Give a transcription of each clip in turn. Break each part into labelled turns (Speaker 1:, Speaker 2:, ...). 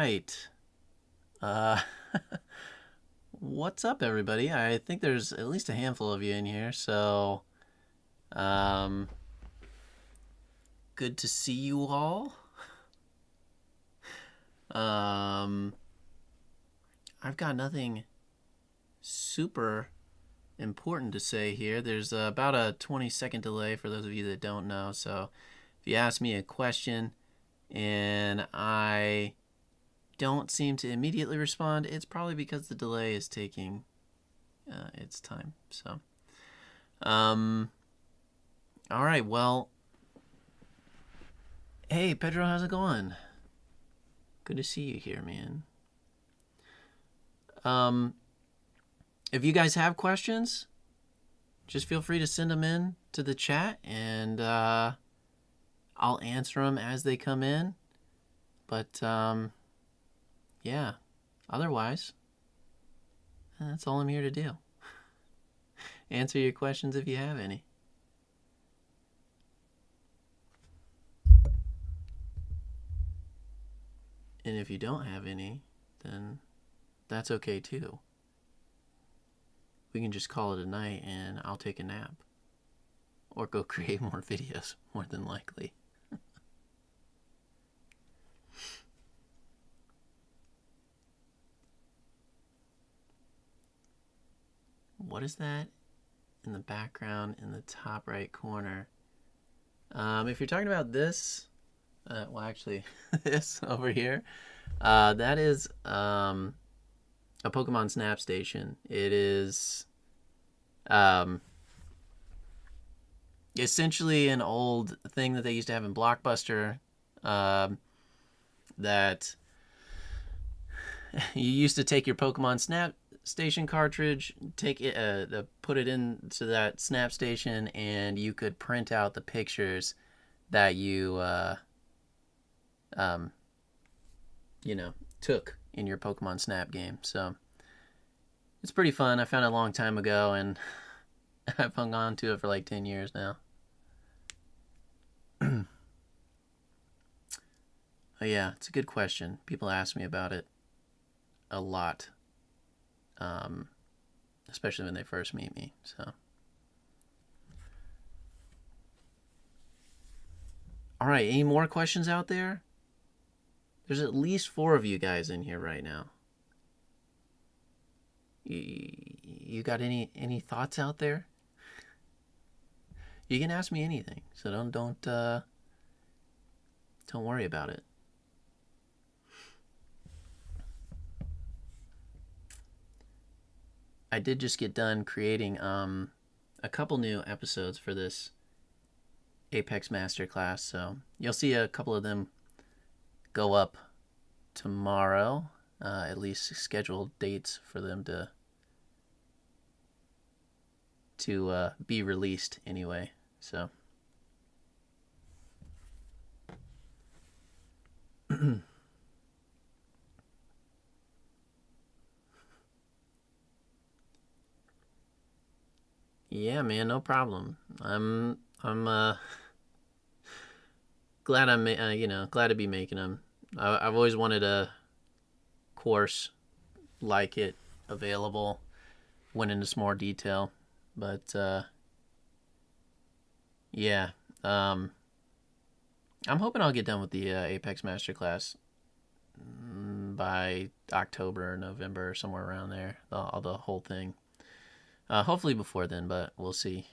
Speaker 1: right. Uh, what's up, everybody? I think there's at least a handful of you in here, so um, good to see you all. Um, I've got nothing super important to say here. There's about a 20-second delay for those of you that don't know, so if you ask me a question and I don't seem to immediately respond, it's probably because the delay is taking its time. So, all right. Well, hey Pedro, how's it going? Good to see you here, man. If you guys have questions, just feel free to send them in to the chat, and I'll answer them as they come in. But yeah, otherwise, that's all I'm here to do. Answer your questions if you have any. And if you don't have any, then that's okay too. We can just call it a night and I'll take a nap. Or go create more videos, more than likely. What is that in the background in the top right corner? If you're talking about this, well, actually, this over here, that is a Pokemon Snap Station. It is essentially an old thing that they used to have in Blockbuster that you used to take your Pokemon Snap Station cartridge, take it, put it into that Snap Station, and you could print out the pictures that you took in your Pokemon Snap game. So it's pretty fun. I found it a long time ago, and I've hung on to it for like 10 years now. Oh yeah, it's a good question. People ask me about it a lot, especially when they first meet me. So, all right, any more questions out there? There's at least 4 of you guys in here right now. You got any thoughts out there? You can ask me anything, so don't worry about it. I did just get done creating a couple new episodes for this Apex Masterclass, so you'll see a couple of them go up tomorrow, at least scheduled dates for them to be released anyway. So yeah, man, no problem. I'm glad glad to be making them. I've always wanted a course like it available. Went into some more detail, but yeah, I'm hoping I'll get done with the Apex Masterclass by October or November or somewhere around there. The whole thing. Hopefully before then, but we'll see.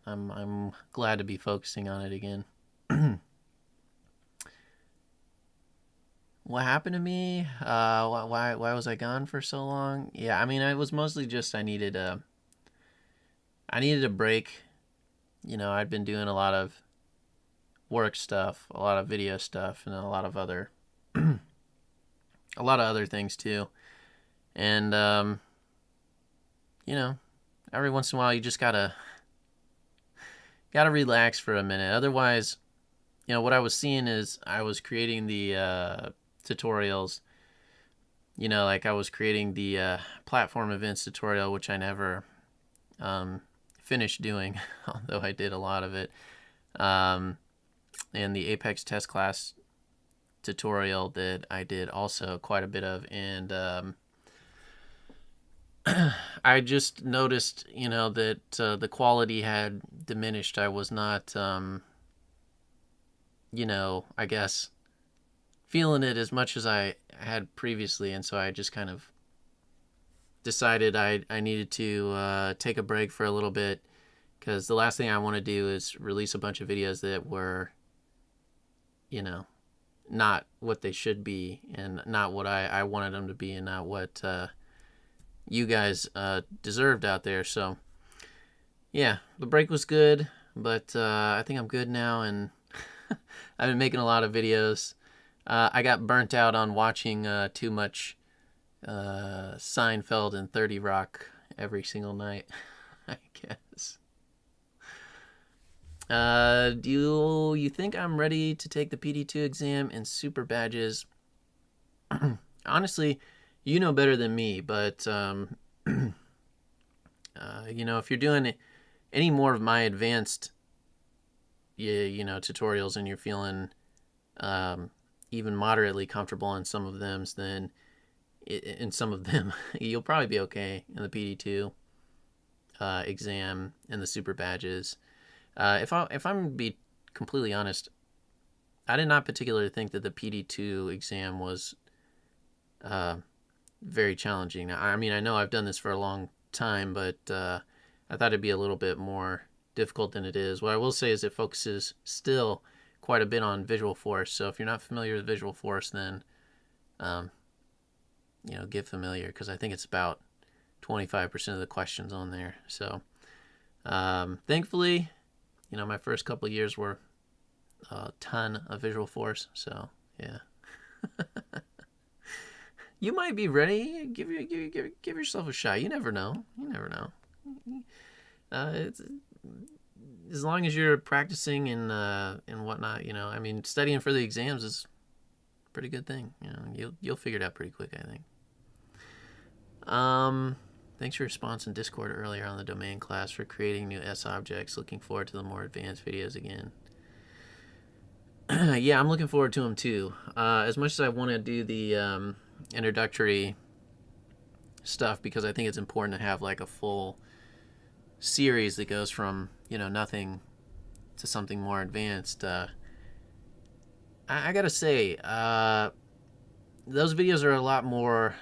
Speaker 1: I'm glad to be focusing on it again. What happened to me? Why was I gone for so long? Yeah, I mean, it was mostly just I needed a break. I'd been doing a lot of work stuff, a lot of video stuff, and a lot of other things too. And every once in a while you just gotta relax for a minute. Otherwise, what I was seeing is I was creating the tutorials, like I was creating the platform events tutorial, which I never finished doing, although I did a lot of it, and the Apex test class tutorial that I did also quite a bit of, and I just noticed, that the quality had diminished. I was not, I guess, feeling it as much as I had previously, and so I just kind of decided I needed to take a break for a little bit, because the last thing I want to do is release a bunch of videos that were, not what they should be, and not what I wanted them to be, and not what you guys deserved out there. So yeah, the break was good, but I think I'm good now, and I've been making a lot of videos. I got burnt out on watching too much Seinfeld and 30 Rock every single night, I guess. Do you think I'm ready to take the PD2 exam and super badges? Honestly, you know better than me, but if you're doing any more of my advanced tutorials, and you're feeling even moderately comfortable in some of them, then you'll probably be okay in the PD2 exam and the super badges. If I'm going to be completely honest, I did not particularly think that the PD2 exam was very challenging. Now, I mean, I know I've done this for a long time, but I thought it'd be a little bit more difficult than it is. What I will say is it focuses still quite a bit on visual force. So if you're not familiar with visual force, then get familiar, because I think it's about 25% of the questions on there. So thankfully, my first couple of years were a ton of visual force. So yeah. You might be ready. Give yourself a shot. You never know. It's, as long as you're practicing and whatnot, I mean, studying for the exams is a pretty good thing. You'll figure it out pretty quick, I think. Thanks for your response in Discord earlier on the domain class for creating new S objects. Looking forward to the more advanced videos again. Yeah, I'm looking forward to them too. As much as I want to do the introductory stuff, because I think it's important to have like a full series that goes from nothing to something more advanced. I gotta say, those videos are a lot more.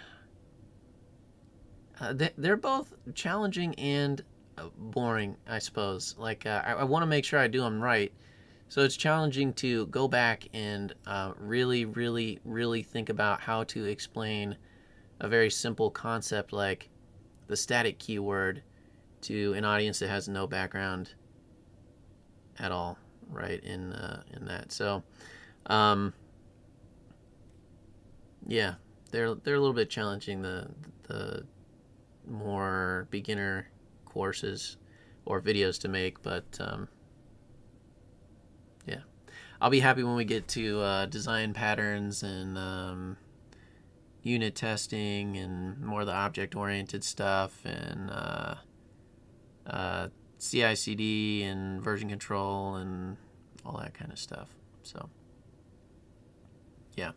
Speaker 1: They're both challenging and boring, I suppose. Like I want to make sure I do them right. So it's challenging to go back and really, really, really think about how to explain a very simple concept like the static keyword to an audience that has no background at all, right, in that. So, yeah, they're a little bit challenging, the more beginner courses or videos to make, but yeah, I'll be happy when we get to design patterns and unit testing and more of the object-oriented stuff, and CI/CD and version control and all that kind of stuff. So, yeah.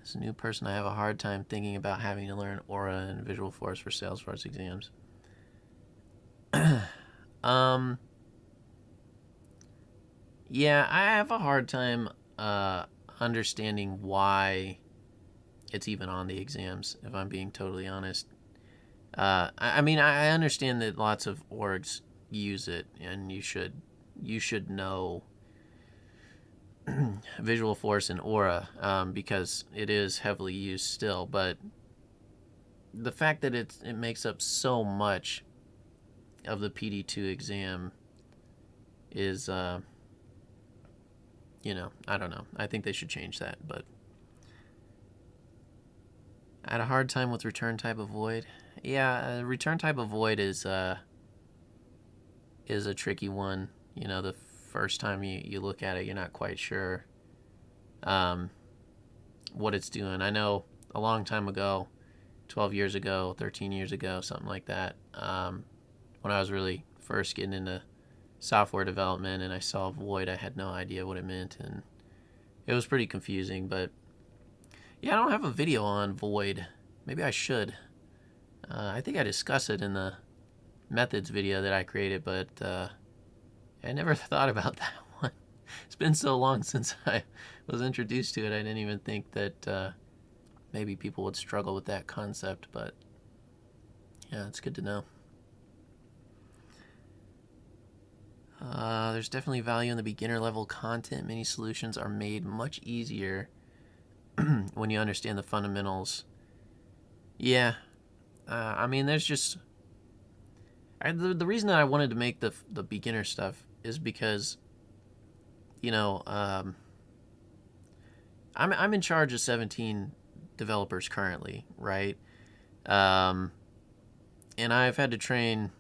Speaker 1: As a new person, I have a hard time thinking about having to learn Aura and Visual Force for Salesforce exams. Yeah, I have a hard time understanding why it's even on the exams, if I'm being totally honest. I mean, I understand that lots of orgs use it, and you should know Visual Force and Aura, because it is heavily used still. But the fact that it makes up so much of the PD2 exam is, I don't know. I think they should change that. But I had a hard time with return type avoid. Yeah, return type avoid is a tricky one. The first time you look at it, you're not quite sure what it's doing. I know a long time ago, 12 years ago, 13 years ago, something like that, when I was really first getting into software development and I saw void, I had no idea what it meant, and it was pretty confusing. But yeah, I don't have a video on void. Maybe I should. I think I discussed it in the methods video that I created, but I never thought about that one. It's been so long since I was introduced to it, I didn't even think that maybe people would struggle with that concept, but yeah, it's good to know. There's definitely value in the beginner level content. Many solutions are made much easier when you understand the fundamentals. Yeah, I mean, there's just the reason that I wanted to make the beginner stuff is because, you know, I'm in charge of 17 developers currently, right? And I've had to train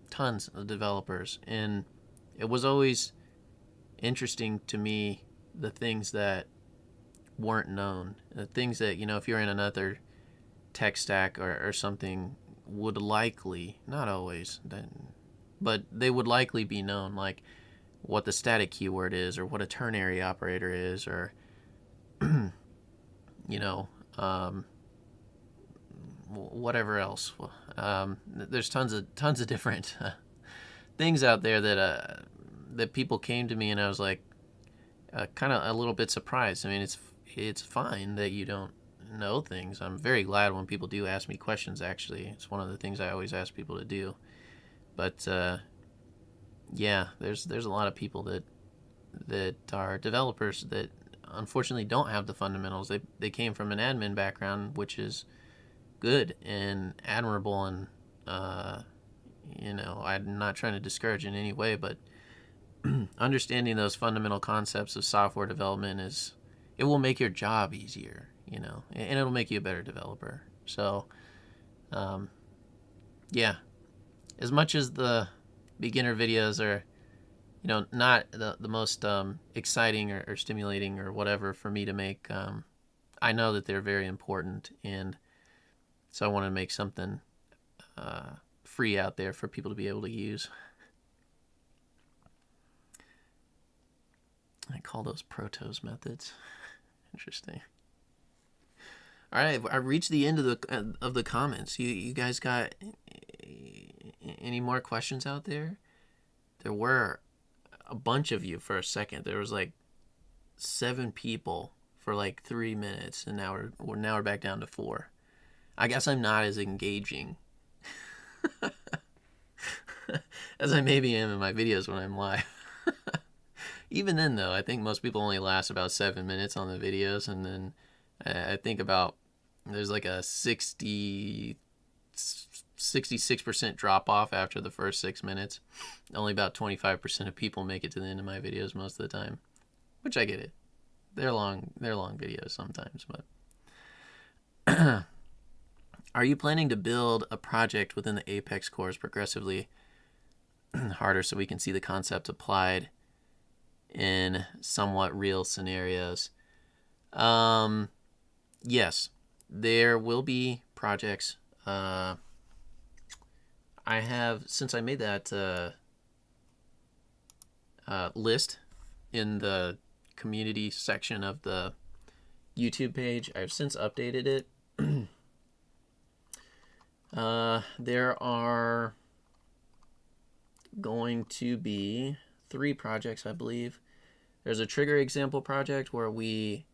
Speaker 1: tons of developers, and it was always interesting to me the things that weren't known, the things that, you know, if you're in another tech stack or something, would likely, not always, but they would likely be known, like what the static keyword is, or what a ternary operator is, or you know, whatever else. There's tons of different things out there that people came to me, and I was like, kind of a little bit surprised. I mean, it's fine that you don't know things. I'm very glad when people do ask me questions. Actually, it's one of the things I always ask people to do. But yeah, there's a lot of people that are developers that unfortunately don't have the fundamentals. They came from an admin background, which is good and admirable, and you know, I'm not trying to discourage in any way, but understanding those fundamental concepts of software development it will make your job easier, you know, and it'll make you a better developer. So yeah, as much as the beginner videos are, you know, not the most exciting or stimulating or whatever for me to make, I know that they're very important, and so I want to make something free out there for people to be able to use. I call those protos methods. Interesting. All right, I reached the end of the comments. You guys got any more questions out there? There were a bunch of you for a second. There was like 7 people for like 3 minutes, and now we're back down to 4. I guess I'm not as engaging as I maybe am in my videos when I'm live. Even then, though, I think most people only last about 7 minutes on the videos, and then I think there's like a 66% drop off after the first 6 minutes. Only about 25% of people make it to the end of my videos most of the time, which I get it. They're long videos sometimes, but are you planning to build a project within the Apex course progressively harder so we can see the concept applied in somewhat real scenarios? Yes, there will be projects. I have, since I made that list in the community section of the YouTube page, I've since updated it. There are going to be 3 projects, I believe. There's a trigger example project where we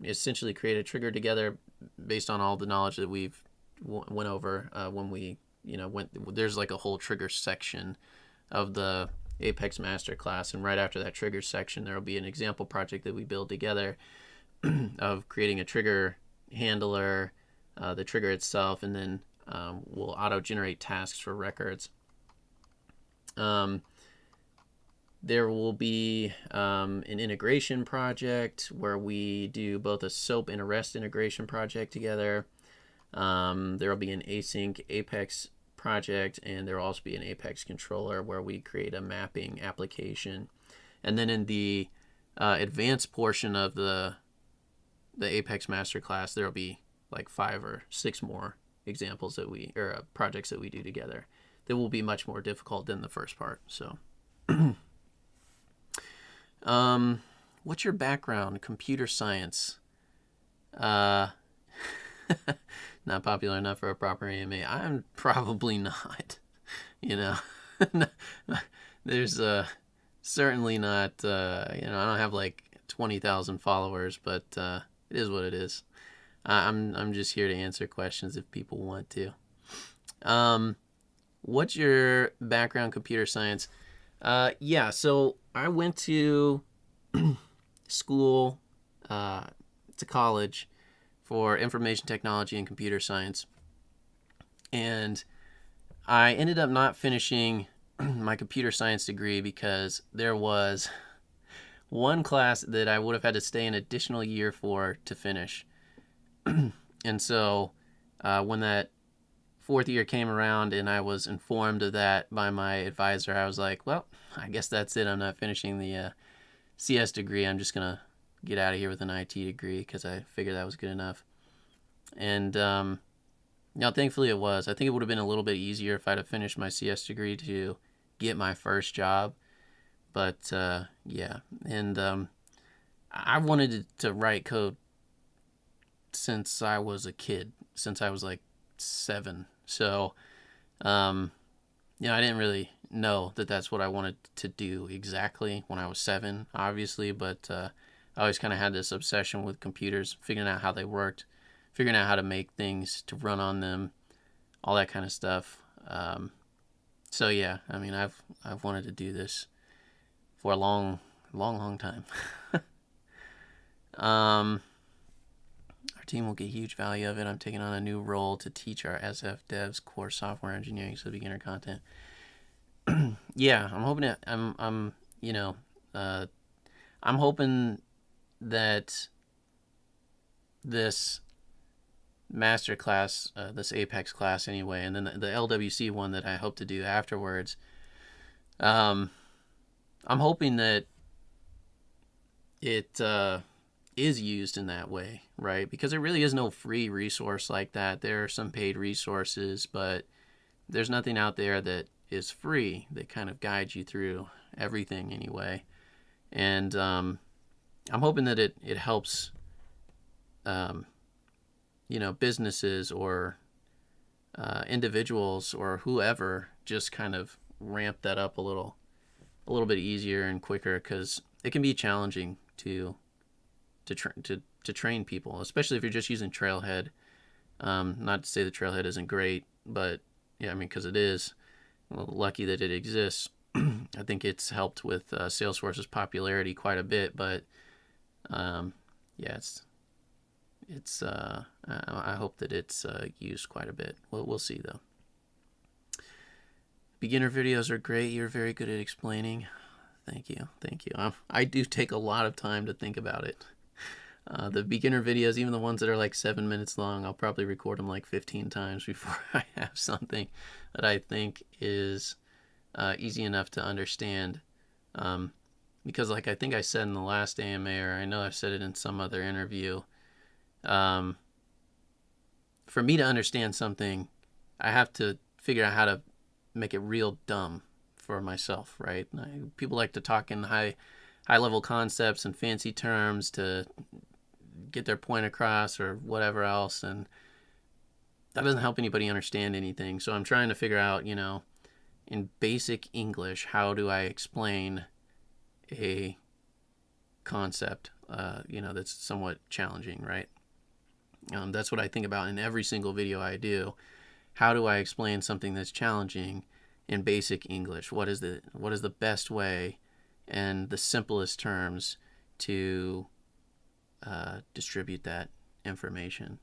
Speaker 1: essentially create a trigger together based on all the knowledge that we've went over when we, you know, there's like a whole trigger section of the Apex Masterclass, and right after that trigger section there will be an example project that we build together of creating a trigger handler, the trigger itself, and then we'll auto-generate tasks for records. There will be an integration project where we do both a SOAP and a REST integration project together. There will be an async Apex project, and there will also be an Apex controller where we create a mapping application. And then in the advanced portion of the Apex Masterclass, there will be like 5 or 6 more examples projects that we do together that will be much more difficult than the first part. So What's your background? Computer science. Uh, Not popular enough for a proper AMA. I'm probably not. You know, there's certainly not. I don't have like 20,000 followers, but it is what it is. I'm just here to answer questions if people want to. What's your background? Computer science. Yeah, so I went to school, to college for information technology and computer science. And I ended up not finishing my computer science degree because there was one class that I would have had to stay an additional year for to finish. And so when that fourth year came around and I was informed of that by my advisor, I was like, well, I guess that's it. I'm not finishing the CS degree. I'm just going to get out of here with an IT degree because I figured that was good enough. And thankfully it was. I think it would have been a little bit easier if I'd have finished my CS degree to get my first job. But yeah, and I wanted to write code since I was a kid, since I was like 7. So, I didn't really know that that's what I wanted to do exactly when I was 7, obviously, but I always kind of had this obsession with computers, figuring out how they worked, figuring out how to make things to run on them, all that kind of stuff. So yeah, I mean, I've wanted to do this for a long time. Our team will get huge value of it. I'm taking on a new role to teach our SF devs core software engineering, so beginner content. Yeah, I'm hoping to, I'm hoping that this master class, this Apex class anyway, and then the LWC one that I hope to do afterwards, I'm hoping that it is used in that way, right? Because there really is no free resource like that. There are some paid resources, but there's nothing out there that is free that kind of guides you through everything anyway. And I'm hoping that it helps businesses or individuals or whoever just kind of ramp that up a little bit easier and quicker, because it can be challenging to train people, especially if you're just using Trailhead. Not to say the Trailhead isn't great, but yeah, I mean, because it is. Well, lucky that it exists. I think it's helped with Salesforce's popularity quite a bit, but yeah, it's I hope that it's used quite a bit. We'll see though. Beginner videos are great. You're very good at explaining. Thank you. I do take a lot of time to think about it. The beginner videos, even the ones that are like 7 minutes long, I'll probably record them like 15 times before I have something that I think is easy enough to understand. Because like I think I said in the last AMA, or I know I've said it in some other interview, for me to understand something, I have to figure out how to make it real dumb for myself, right? People like to talk in high level concepts and fancy terms to get their point across or whatever else, and that doesn't help anybody understand anything. So I'm trying to figure out, in basic English, how do I explain a concept, that's somewhat challenging, right? That's what I think about in every single video I do. How do I explain something that's challenging in basic English? What is the best way and the simplest terms to distribute that information?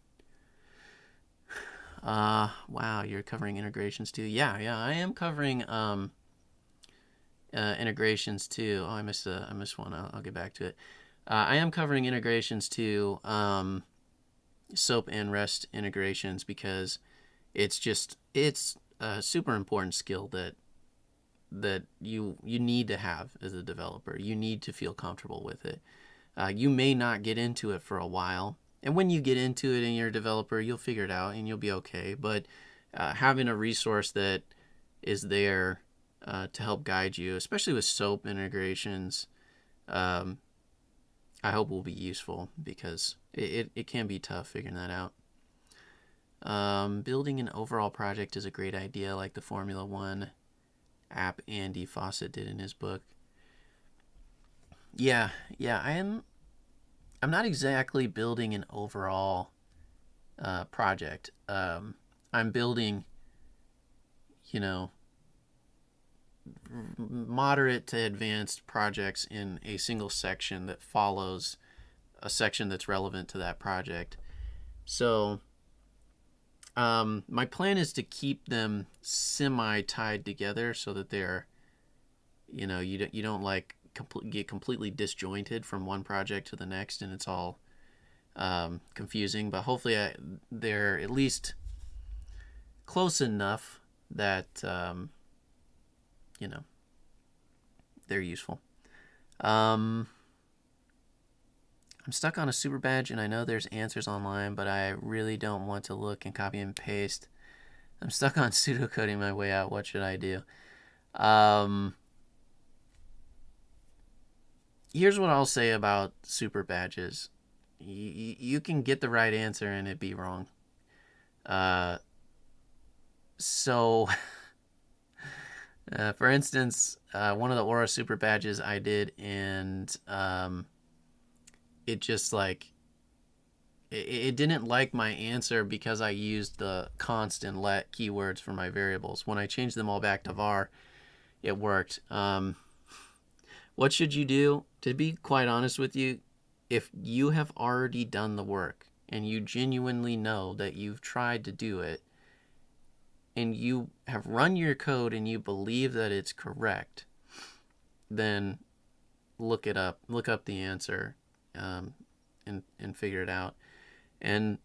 Speaker 1: Wow, you're covering integrations too. Yeah, I am covering integrations too. Oh, I missed one. I'll get back to it. I am covering integrations too, SOAP and REST integrations, because it's a super important skill that you need to have as a developer. You need to feel comfortable with it. You may not get into it for a while, and when you get into it and you're a developer, you'll figure it out and you'll be okay. But having a resource that is there to help guide you, especially with SOAP integrations, I hope will be useful, because it can be tough figuring that out. Building an overall project is a great idea, like the Formula One app Andy Fawcett did in his book. Yeah, I'm not exactly building an overall project. I'm building, moderate to advanced projects in a single section that follows a section that's relevant to that project. So my plan is to keep them semi-tied together so that they're, you don't like get completely disjointed from one project to the next and it's all confusing. But hopefully they're at least close enough that, they're useful. I'm stuck on a super badge, and I know there's answers online, but I really don't want to look and copy and paste. I'm stuck on pseudocoding my way out. What should I do? Here's what I'll say about super badges. You can get the right answer and it be wrong. So, for instance, one of the Aura super badges I did, and it just it didn't like my answer because I used the const and let keywords for my variables. When I changed them all back to var, it worked. What should you do? To be quite honest with you, if you have already done the work and you genuinely know that you've tried to do it and you have run your code and you believe that it's correct, then look up the answer, and figure it out. And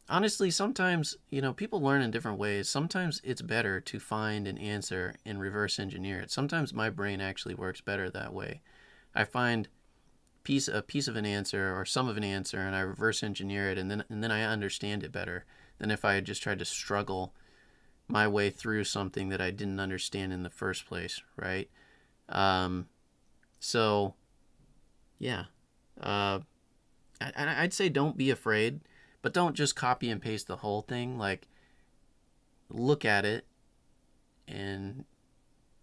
Speaker 1: honestly, sometimes, people learn in different ways. Sometimes it's better to find an answer and reverse engineer it. Sometimes my brain actually works better that way. I find a piece of an answer or some of an answer and I reverse engineer it, and then I understand it better than if I had just tried to struggle my way through something that I didn't understand in the first place, right? So, yeah. I'd say don't be afraid, but don't just copy and paste the whole thing. Like, look at it and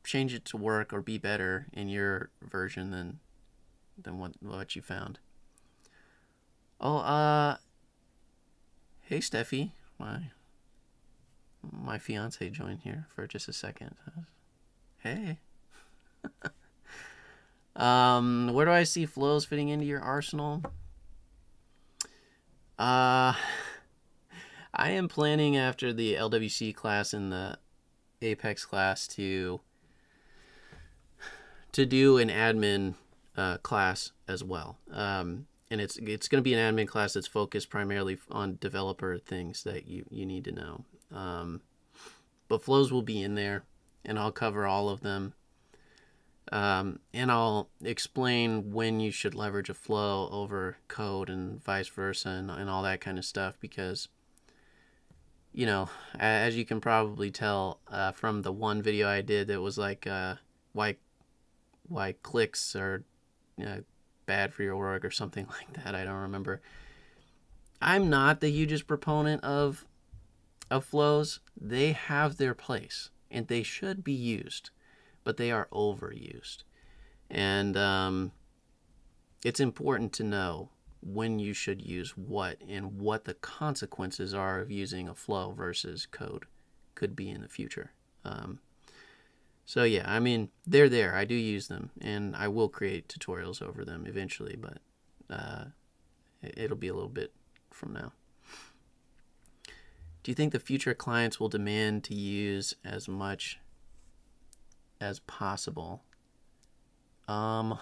Speaker 1: change it to work or be better in your version than what you found. Oh, hey Steffi, my fiance joined here for just a second. Hey. Where do I see flows fitting into your arsenal? I am planning after the LWC class and the Apex class to do an admin class as well. And it's going to be an admin class that's focused primarily on developer things that you need to know. But flows will be in there, and I'll cover all of them. And I'll explain when you should leverage a flow over code and vice versa and all that kind of stuff, because, as you can probably tell from the one video I did that was like why clicks are bad for your work or something like that. I don't remember. I'm not the hugest proponent of flows. They have their place and they should be used, but they are overused. And it's important to know when you should use what and what the consequences are of using a flow versus code could be in the future. So yeah, I mean, they're there. I do use them, and I will create tutorials over them eventually, but it'll be a little bit from now. Do you think the future clients will demand to use as much as possible? I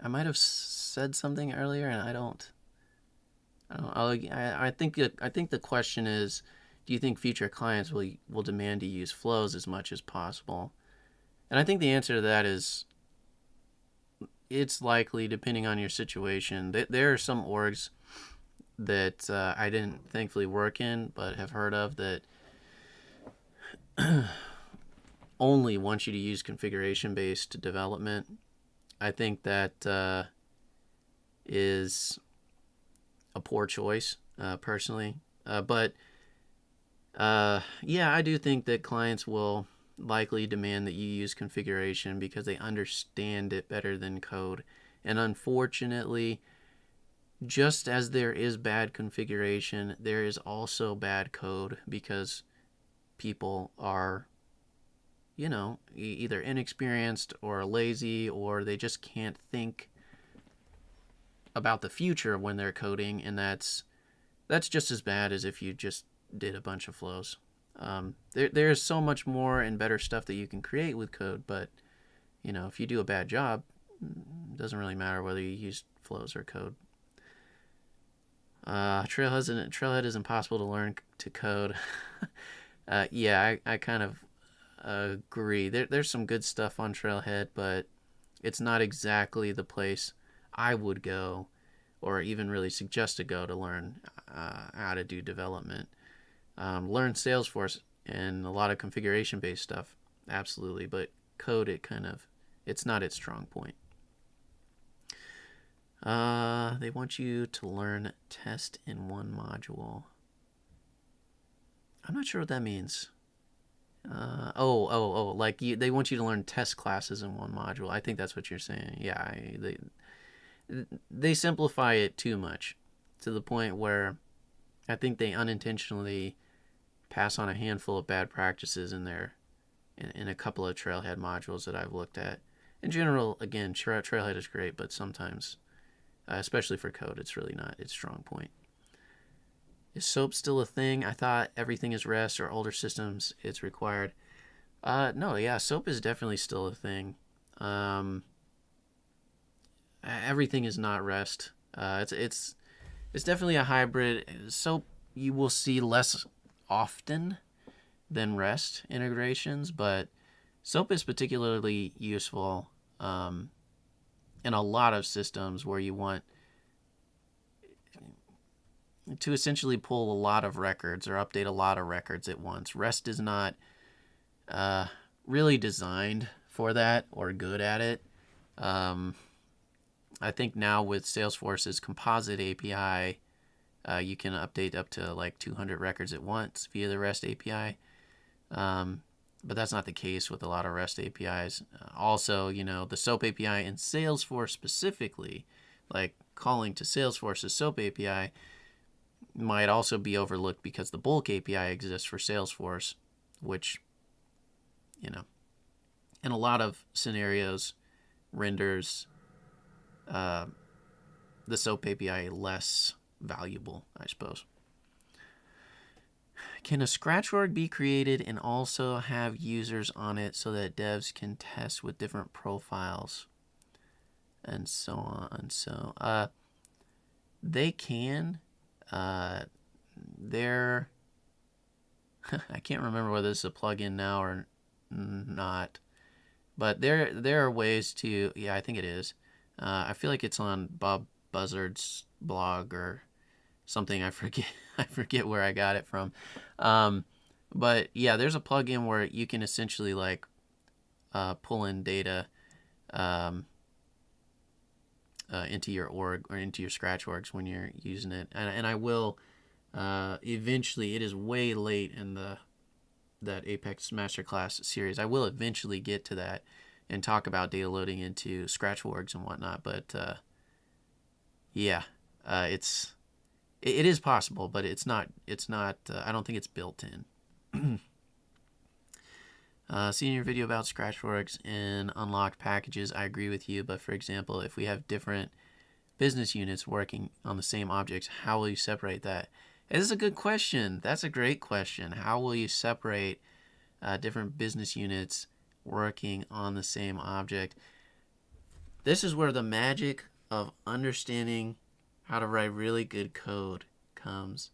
Speaker 1: might have said something earlier, and I think the question is, do you think future clients will demand to use flows as much as possible? And I think the answer to that is it's likely, depending on your situation. There are some orgs that I didn't thankfully work in, but have heard of, that only want you to use configuration-based development. I think that is a poor choice, personally. But yeah, I do think that clients will likely demand that you use configuration because they understand it better than code. And unfortunately, just as there is bad configuration, there is also bad code because people are, either inexperienced or lazy, or they just can't think about the future when they're coding, and that's just as bad as if you just did a bunch of flows. There's so much more and better stuff that you can create with code, but if you do a bad job, it doesn't really matter whether you use flows or code. Trailhead is impossible to learn to code. Yeah, I kind of agree. There's some good stuff on Trailhead, but it's not exactly the place I would go or even really suggest to go to learn how to do development. Learn Salesforce and a lot of configuration-based stuff, absolutely, but code, it's not its strong point. They want you to learn test in one module. I'm not sure what that means. Like they want you to learn test classes in one module. I think that's what you're saying. Yeah, they simplify it too much to the point where I think they unintentionally pass on a handful of bad practices in a couple of Trailhead modules that I've looked at. In general, again, Trailhead is great, but sometimes, especially for code, it's really not its strong point. Is SOAP still a thing? I thought everything is REST or older systems it's required. No, yeah, SOAP is definitely still a thing. Everything is not REST. It's definitely a hybrid. SOAP you will see less often than REST integrations, but SOAP is particularly useful in a lot of systems where you want to essentially pull a lot of records or update a lot of records at once. REST is not really designed for that or good at it. I think now with Salesforce's composite API, you can update up to like 200 records at once via the REST API. But that's not the case with a lot of REST APIs. Also, the SOAP API in Salesforce specifically, like calling to Salesforce's SOAP API, might also be overlooked because the bulk API exists for Salesforce, which, in a lot of scenarios, renders the SOAP API less valuable, I suppose. Can a scratch org be created and also have users on it so that devs can test with different profiles and so on? So they can. They're I can't remember whether this is a plugin now or not, but there are ways to. Yeah, I think it is. I feel like it's on Bob Buzzard's blog or something. I forget where I got it from. But yeah, there's a plugin where you can essentially like pull in data into your org or into your scratch orgs when you're using it, and I will eventually. It is way late in that Apex Masterclass series. I will eventually get to that and talk about data loading into scratch orgs and whatnot. But yeah, it is possible, but it's not. I don't think it's built in. Seeing your video about scratch orgs and unlocked packages, I agree with you. But for example, if we have different business units working on the same objects, how will you separate that? This is a good question. That's a great question. How will you separate different business units working on the same object? This is where the magic of understanding how to write really good code comes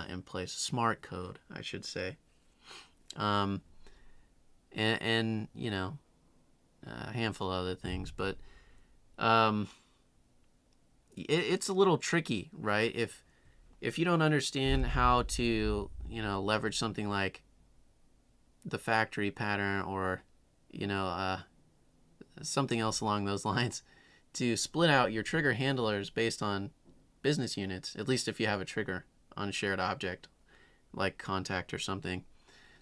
Speaker 1: in place. Smart code, I should say. And a handful of other things, but it's a little tricky, right? If you don't understand how to leverage something like the factory pattern or something else along those lines, to split out your trigger handlers based on business units, at least if you have a trigger on a shared object like contact or something,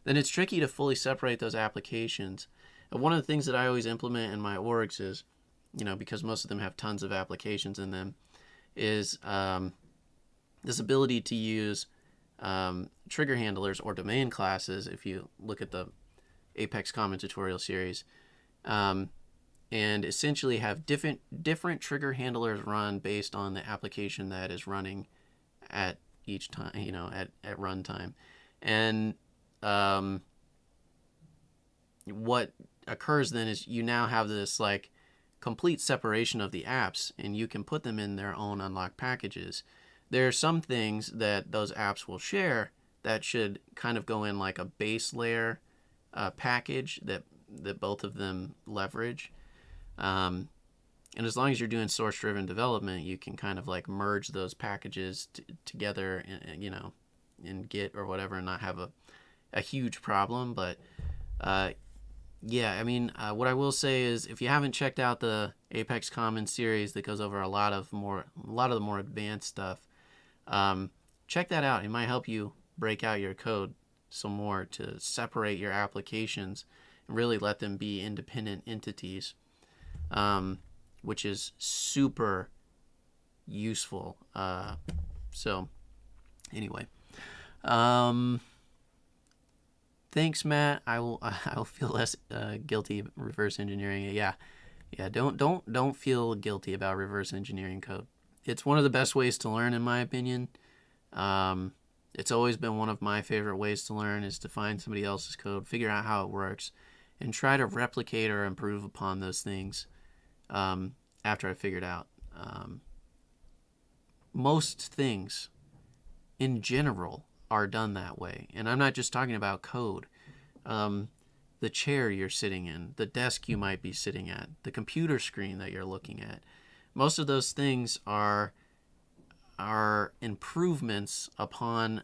Speaker 1: then it's tricky to fully separate those applications. And one of the things that I always implement in my orgs is, because most of them have tons of applications in them, is this ability to use trigger handlers or domain classes, if you look at the Apex Common tutorial series, and essentially have different trigger handlers run based on the application that is running at each time, at runtime. And what occurs then is you now have this like complete separation of the apps, and you can put them in their own unlocked packages. There are some things that those apps will share that should kind of go in like a base layer package that both of them leverage. And as long as you're doing source-driven development, you can kind of like merge those packages together, in Git or whatever, and not have a huge problem. But what I will say is, if you haven't checked out the Apex Common series that goes over a lot of the more advanced stuff, check that out. It might help you break out your code some more to separate your applications and really let them be independent entities. Which is super useful. So anyway, thanks, Matt. I'll feel less guilty reverse engineering it. Yeah. Don't feel guilty about reverse engineering code. It's one of the best ways to learn, in my opinion. It's always been one of my favorite ways to learn, is to find somebody else's code, figure out how it works, and try to replicate or improve upon those things. After I figured out, most things in general are done that way. And I'm not just talking about code. The chair you're sitting in, the desk you might be sitting at, the computer screen that you're looking at. Most of those things are improvements upon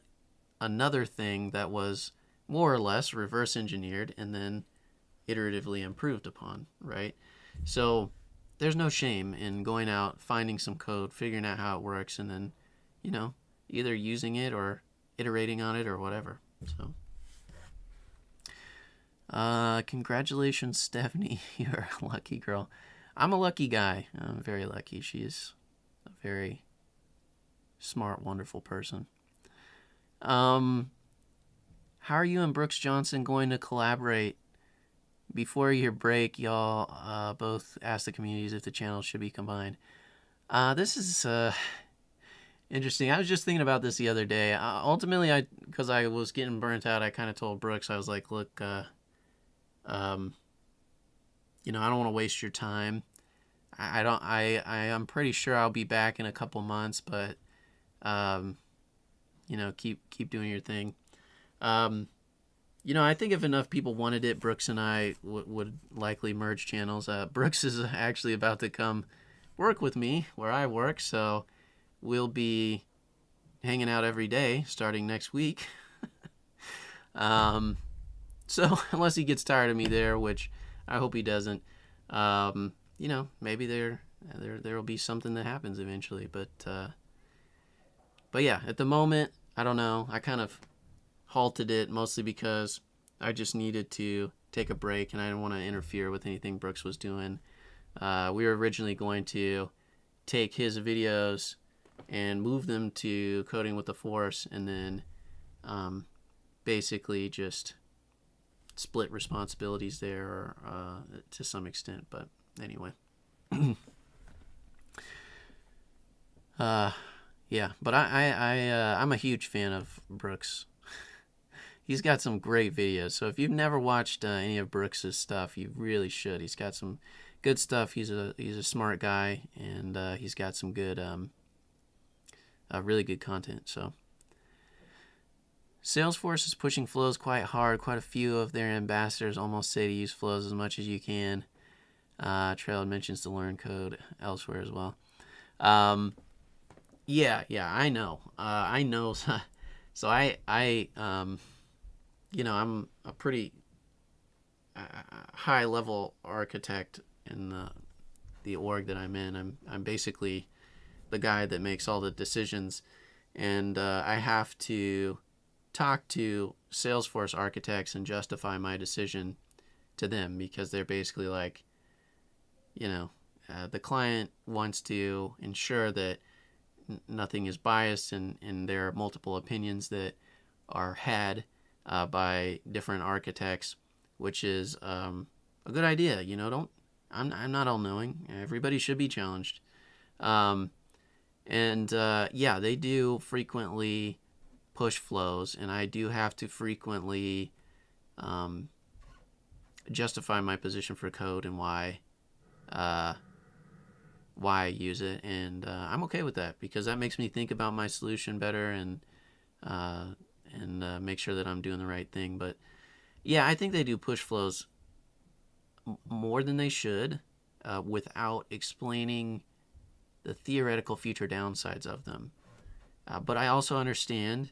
Speaker 1: another thing that was more or less reverse engineered and then iteratively improved upon, right? So there's no shame in going out, finding some code, figuring out how it works, and then, either using it or iterating on it or whatever. So, congratulations, Stephanie. You're a lucky girl. I'm a lucky guy. I'm very lucky. She's a very smart, wonderful person. How are you and Brooks Johnson going to collaborate? Before your break, y'all both asked the communities if the channels should be combined. This is interesting. I was just thinking about this the other day. Ultimately, because I was getting burnt out, I kind of told Brooks, I was like, look, I don't want to waste your time. I'm pretty sure I'll be back in a couple months, but keep doing your thing. I think if enough people wanted it, Brooks and I would likely merge channels. Brooks is actually about to come work with me where I work, so we'll be hanging out every day starting next week. So unless he gets tired of me there, which I hope he doesn't, maybe there will be something that happens eventually. But yeah, at the moment, I don't know. I kind of halted it mostly because I just needed to take a break and I didn't want to interfere with anything Brooks was doing. We were originally going to take his videos and move them to Coding with the Force, and then basically just split responsibilities there to some extent. But anyway. Yeah, but I'm a huge fan of Brooks. He's got some great videos. So if you've never watched any of Brooks's stuff, you really should. He's got some good stuff. He's a smart guy, and he's got some good, really good content. So Salesforce is pushing flows quite hard. Quite a few of their ambassadors almost say to use flows as much as you can. Trail mentions to learn code elsewhere as well. Yeah, I know. I know. So I'm a pretty high level architect in the org that I'm in. I'm basically the guy that makes all the decisions, and I have to talk to Salesforce architects and justify my decision to them, because they're basically like, the client wants to ensure that nothing is biased, and there are multiple opinions that are had by different architects, which is a good idea. I'm not all knowing. Everybody should be challenged. They do frequently push flows, and I do have to frequently justify my position for code and why I use it, and I'm okay with that, because that makes me think about my solution better and make sure that I'm doing the right thing. But yeah, I think they do push flows more than they should, without explaining the theoretical future downsides of them. But I also understand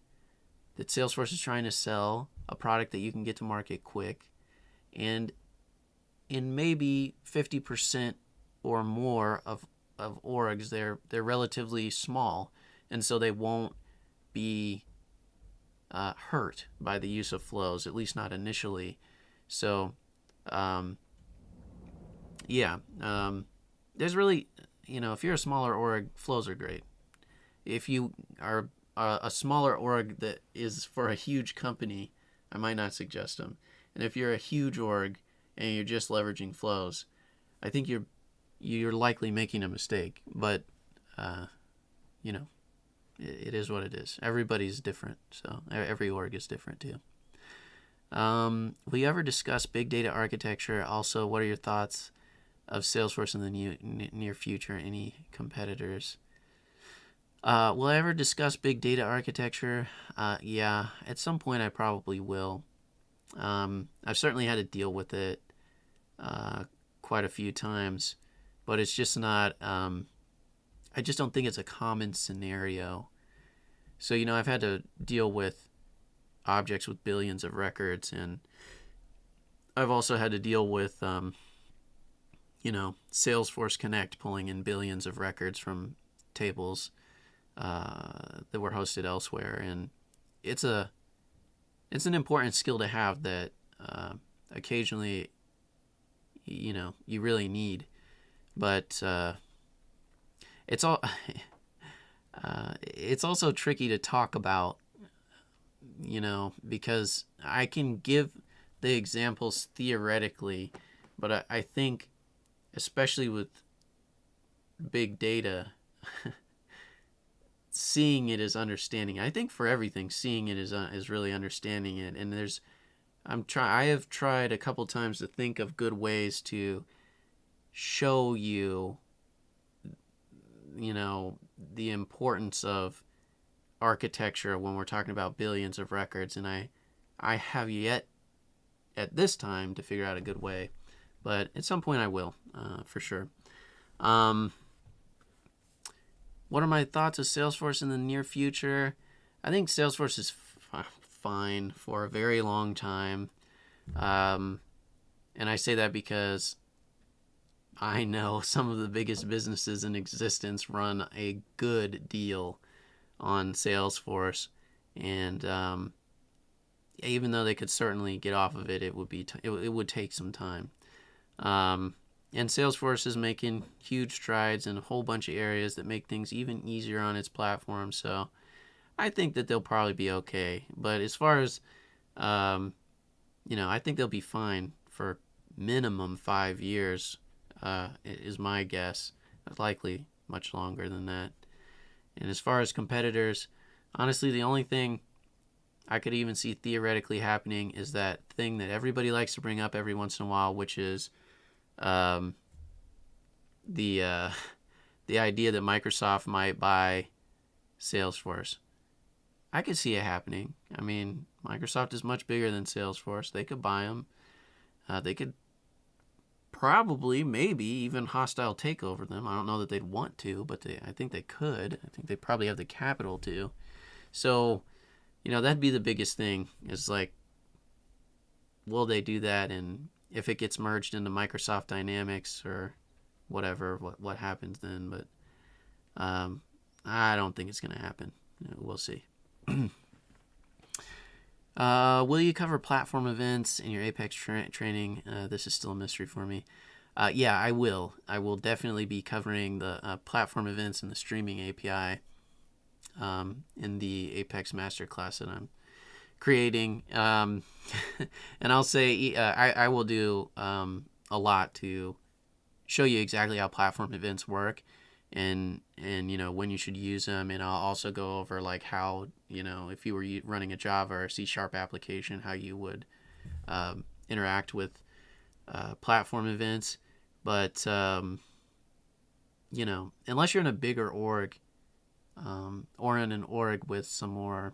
Speaker 1: that Salesforce is trying to sell a product that you can get to market quick, and in maybe 50% or more of orgs, they're relatively small, and so they won't be hurt by the use of flows, at least not initially. So there's really, if you're a smaller org, flows are great. If you are a smaller org that is for a huge company, I might not suggest them. And if you're a huge org and you're just leveraging flows, I think you're likely making a mistake. But it is what it is. Everybody's different, so every org is different too. Will you ever discuss big data architecture? Also, what are your thoughts of Salesforce in the near future? Any competitors? Will I ever discuss big data architecture? Yeah, at some point I probably will. I've certainly had to deal with it quite a few times, but it's just not, I just don't think it's a common scenario. So, I've had to deal with objects with billions of records, and I've also had to deal with, Salesforce Connect pulling in billions of records from tables that were hosted elsewhere, and it's an important skill to have that occasionally you really need, but it's also tricky to talk about, because I can give the examples theoretically, but I think especially with big data, seeing it is understanding. I think for everything, seeing it is really understanding it. And I have tried a couple times to think of good ways to show you, the importance of architecture when we're talking about billions of records. And I have yet at this time to figure out a good way, but at some point I will, for sure. What are my thoughts of Salesforce in the near future? I think Salesforce is fine for a very long time. And I say that because I know some of the biggest businesses in existence run a good deal on Salesforce. And even though they could certainly get off of it, it would take some time. And Salesforce is making huge strides in a whole bunch of areas that make things even easier on its platform. So I think that they'll probably be okay. But as far as, I think they'll be fine for minimum 5 years, is my guess. Likely much longer than that. And as far as competitors, honestly, the only thing I could even see theoretically happening is that thing that everybody likes to bring up every once in a while, which is the idea that Microsoft might buy Salesforce. I could see it happening. I mean, Microsoft is much bigger than Salesforce. They could buy them. They could probably, maybe even hostile takeover them. I don't know that they'd want to, but I think they could. I think they probably have the capital to. So, that'd be the biggest thing, is like, will they do that, and if it gets merged into Microsoft Dynamics or whatever, what happens then. But I don't think it's going to happen. We'll see. Will you cover platform events in your Apex training? This is still a mystery for me. Yeah, I will. I will definitely be covering the platform events and the streaming API in the Apex Masterclass that I'm creating. And I'll say I will do a lot to show you exactly how platform events work and when you should use them. And I'll also go over like how, if you were running a Java or C# application, how you would interact with platform events. But unless you're in a bigger org or in an org with some more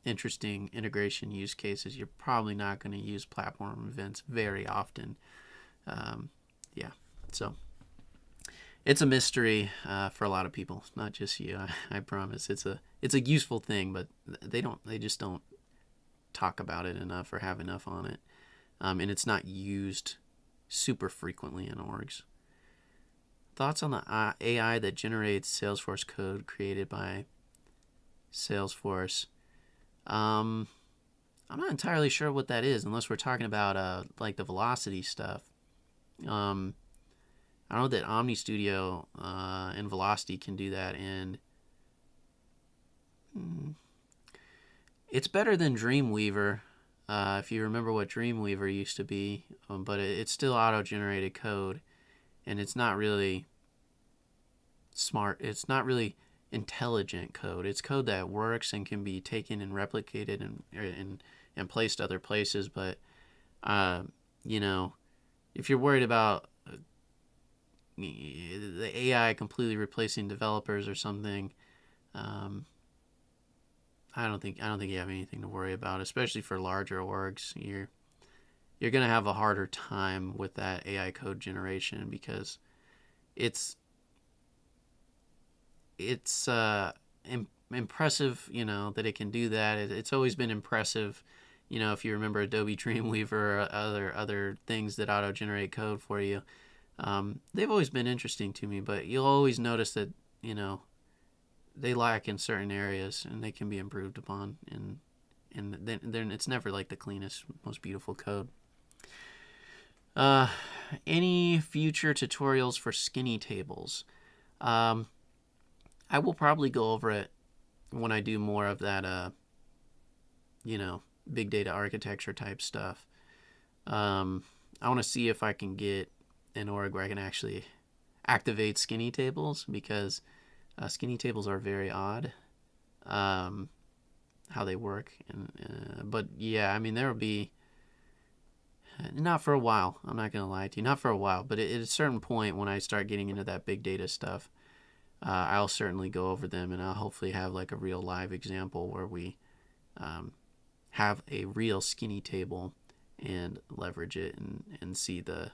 Speaker 1: interesting integration use cases, you're probably not going to use platform events very often. So it's a mystery for a lot of people, not just you. I promise. It's a useful thing, but they just don't talk about it enough or have enough on it, and it's not used super frequently in orgs. Thoughts on the AI that generates Salesforce code created by Salesforce? I'm not entirely sure what that is, unless we're talking about like the velocity stuff. I know that Omni Studio and Velocity can do that, and it's better than Dreamweaver, if you remember what Dreamweaver used to be, but it's still auto-generated code, and it's not really smart. It's not really intelligent code. It's code that works and can be taken and replicated and placed other places, but if you're worried about the AI completely replacing developers or something, I don't think you have anything to worry about, especially for larger orgs. You're going to have a harder time with that AI code generation because it's impressive, that it can do that. It's always been impressive, if you remember Adobe Dreamweaver or other things that auto-generate code for you. They've always been interesting to me, but you'll always notice that, they lack in certain areas and they can be improved upon, and then it's never like the cleanest, most beautiful code. Any future tutorials for skinny tables? I will probably go over it when I do more of that, big data architecture type stuff. I want to see if I can get an org where I can actually activate skinny tables, because skinny tables are very odd, how they work. But yeah, I mean, there will be, not for a while, I'm not going to lie to you, not for a while, but at a certain point when I start getting into that big data stuff, I'll certainly go over them, and I'll hopefully have like a real live example where we have a real skinny table and leverage it and see the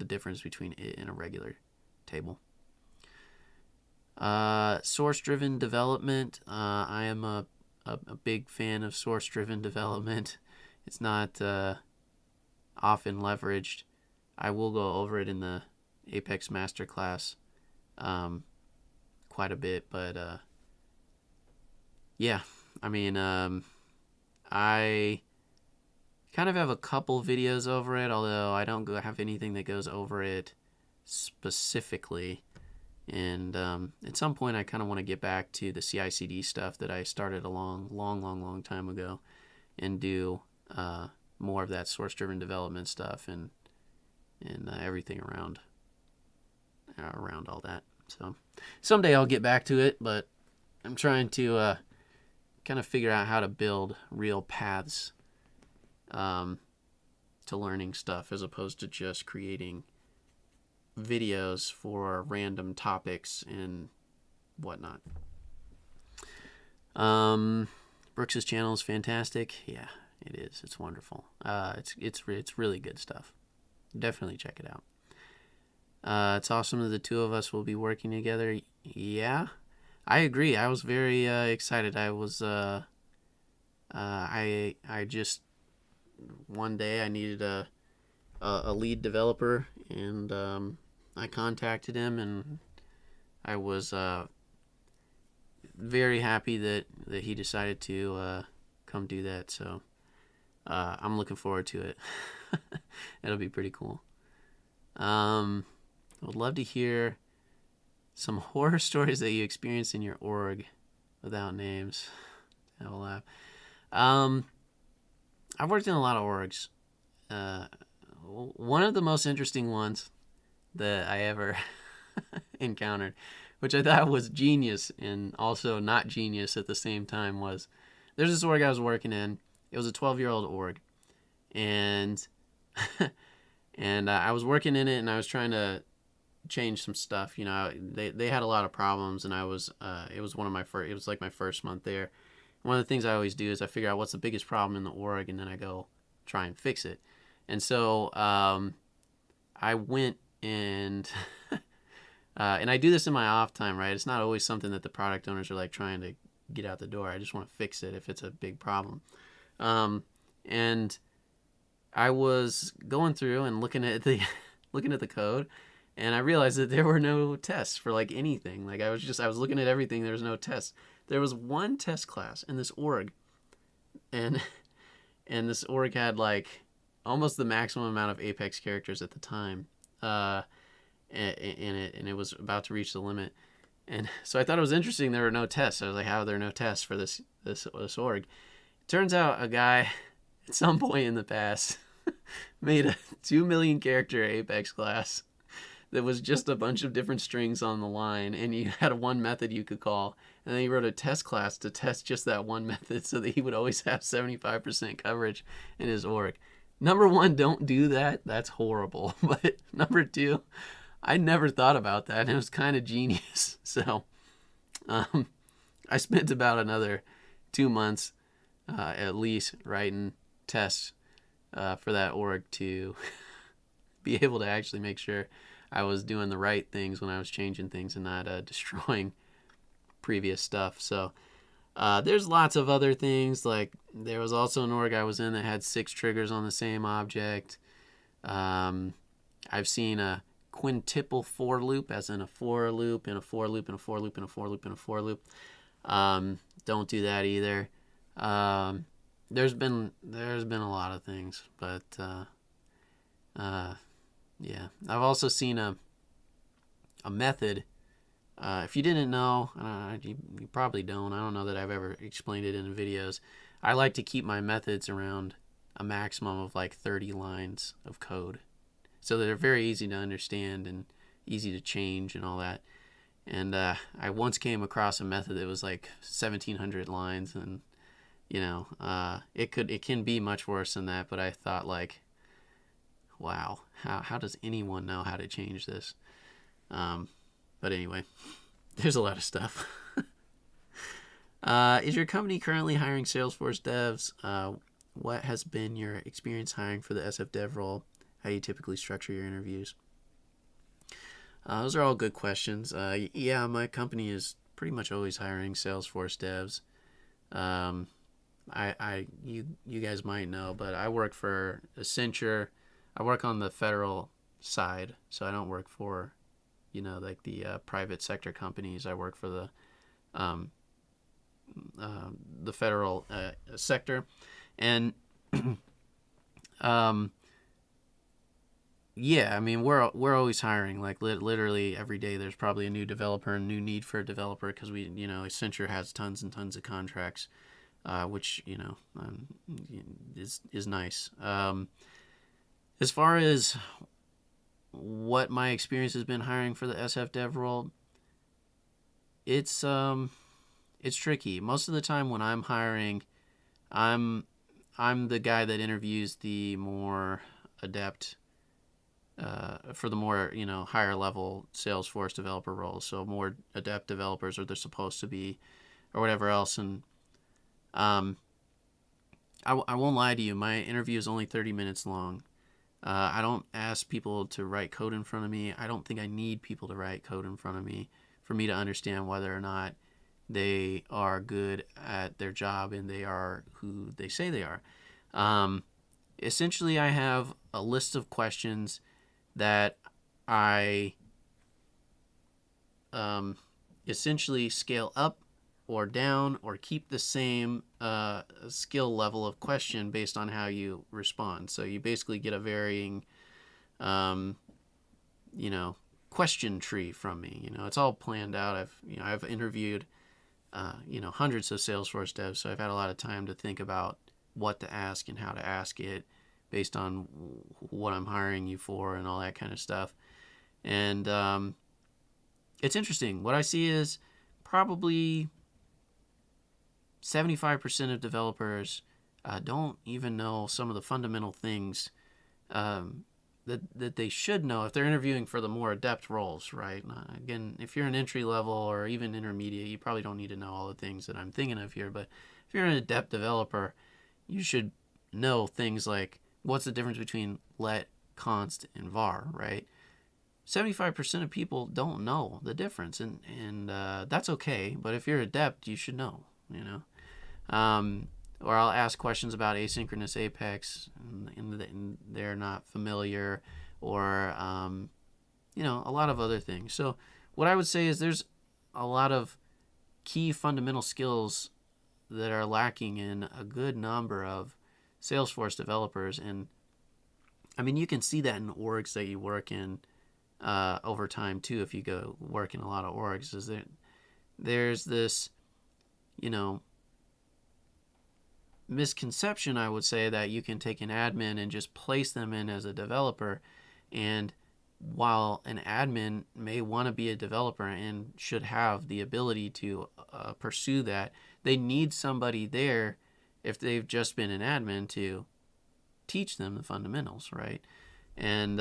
Speaker 1: difference between it and a regular table. Source-driven development. I am a big fan of source-driven development. It's not often leveraged. I will go over it in the Apex Masterclass quite a bit, but yeah, I mean, I kind of have a couple videos over it, although I don't have anything that goes over it specifically. And at some point, I kind of want to get back to the CI/CD stuff that I started a long time ago, and do more of that source-driven development stuff and everything around all that. So someday I'll get back to it, but I'm trying to kind of figure out how to build real paths to learning stuff, as opposed to just creating videos for random topics and whatnot. Brooks's channel is fantastic. Yeah, it is. It's wonderful. It's really good stuff. Definitely check it out. It's awesome that the two of us will be working together. Yeah, I agree. I was very excited. I was I just, one day I needed a a lead developer, and I contacted him, and I was very happy that he decided to come do that. So I'm looking forward to it. It'll be pretty cool. I would love to hear some horror stories that you experienced in your org without names. I will laugh. I've worked in a lot of orgs. One of the most interesting ones that I ever encountered, which I thought was genius and also not genius at the same time, was there's this org I was working in. It was a 12-year-old org, and I was working in it, and I was trying to change some stuff. You know, they had a lot of problems, and I was it was one of my first. It was like my first month there. One of the things I always do is I figure out what's the biggest problem in the org, and then I go try and fix it. And so I went and and I do this in my off time, right? It's not always something that the product owners are like trying to get out the door. I just want to fix it if it's a big problem. And I was going through and looking at the code, and I realized that there were no tests for like anything. Like I was looking at everything. There was no tests. There was one test class in this org, and this org had like almost the maximum amount of Apex characters at the time, in it, and it was about to reach the limit. And so I thought it was interesting there were no tests. I was like, how are there no tests for this org? Turns out a guy at some point in the past made a 2 million character Apex class that was just a bunch of different strings on the line, and you had one method you could call, and then he wrote a test class to test just that one method so that he would always have 75% coverage in his org. Number one, don't do that. That's horrible. But number two, I never thought about that, and it was kind of genius. So I spent about another 2 months at least writing tests for that org to be able to actually make sure I was doing the right things when I was changing things and not destroying previous stuff. So there's lots of other things. Like there was also an org I was in that had 6 triggers on the same object. I've seen a quintuple for loop, as in a for loop and a for loop and a for loop and a for loop and a for loop. Don't do that either. There's been a lot of things, but yeah. I've also seen a method. If you didn't know, you probably don't. I don't know that I've ever explained it in videos. I like to keep my methods around a maximum of like 30 lines of code, so that they're very easy to understand and easy to change and all that. And I once came across a method that was like 1,700 lines, and you know, it can be much worse than that. But I thought like, wow, how does anyone know how to change this? But anyway, there's a lot of stuff. Is your company currently hiring Salesforce devs? What has been your experience hiring for the SF dev role? How do you typically structure your interviews? Those are all good questions. Yeah, my company is pretty much always hiring Salesforce devs. You guys might know, but I work for Accenture. I work on the federal side, so I don't work for, like the private sector companies. I work for the federal sector, and yeah, I mean we're always hiring. Like literally every day, there's probably a new developer, a new need for a developer, because Accenture has tons and tons of contracts, which is nice. As far as what my experience has been hiring for the SF dev role, it's tricky. Most of the time when I'm hiring, I'm the guy that interviews the more adept for the more higher level Salesforce developer roles. So more adept developers, or they're supposed to be, or whatever else. And I won't lie to you, my interview is only 30 minutes long. I don't ask people to write code in front of me. I don't think I need people to write code in front of me for me to understand whether or not they are good at their job and they are who they say they are. Essentially, I have a list of questions that I essentially scale up or down or keep the same skill level of question based on how you respond. So you basically get a varying, question tree from me. It's all planned out. I've interviewed, hundreds of Salesforce devs, so I've had a lot of time to think about what to ask and how to ask it based on what I'm hiring you for and all that kind of stuff. And it's interesting. What I see is probably 75% of developers don't even know some of the fundamental things that they should know if they're interviewing for the more adept roles, right? Again, if you're an entry level or even intermediate, you probably don't need to know all the things that I'm thinking of here. But if you're an adept developer, you should know things like what's the difference between let, const, and var, right? 75% of people don't know the difference, and that's okay. But if you're adept, you should know, Or I'll ask questions about asynchronous Apex, and they're not familiar, or a lot of other things. So what I would say is there's a lot of key fundamental skills that are lacking in a good number of Salesforce developers, and I mean you can see that in orgs that you work in over time too. If you go work in a lot of orgs, is that there's this, misconception, I would say, that you can take an admin and just place them in as a developer, and while an admin may want to be a developer and should have the ability to pursue that, they need somebody there if they've just been an admin to teach them the fundamentals, right? And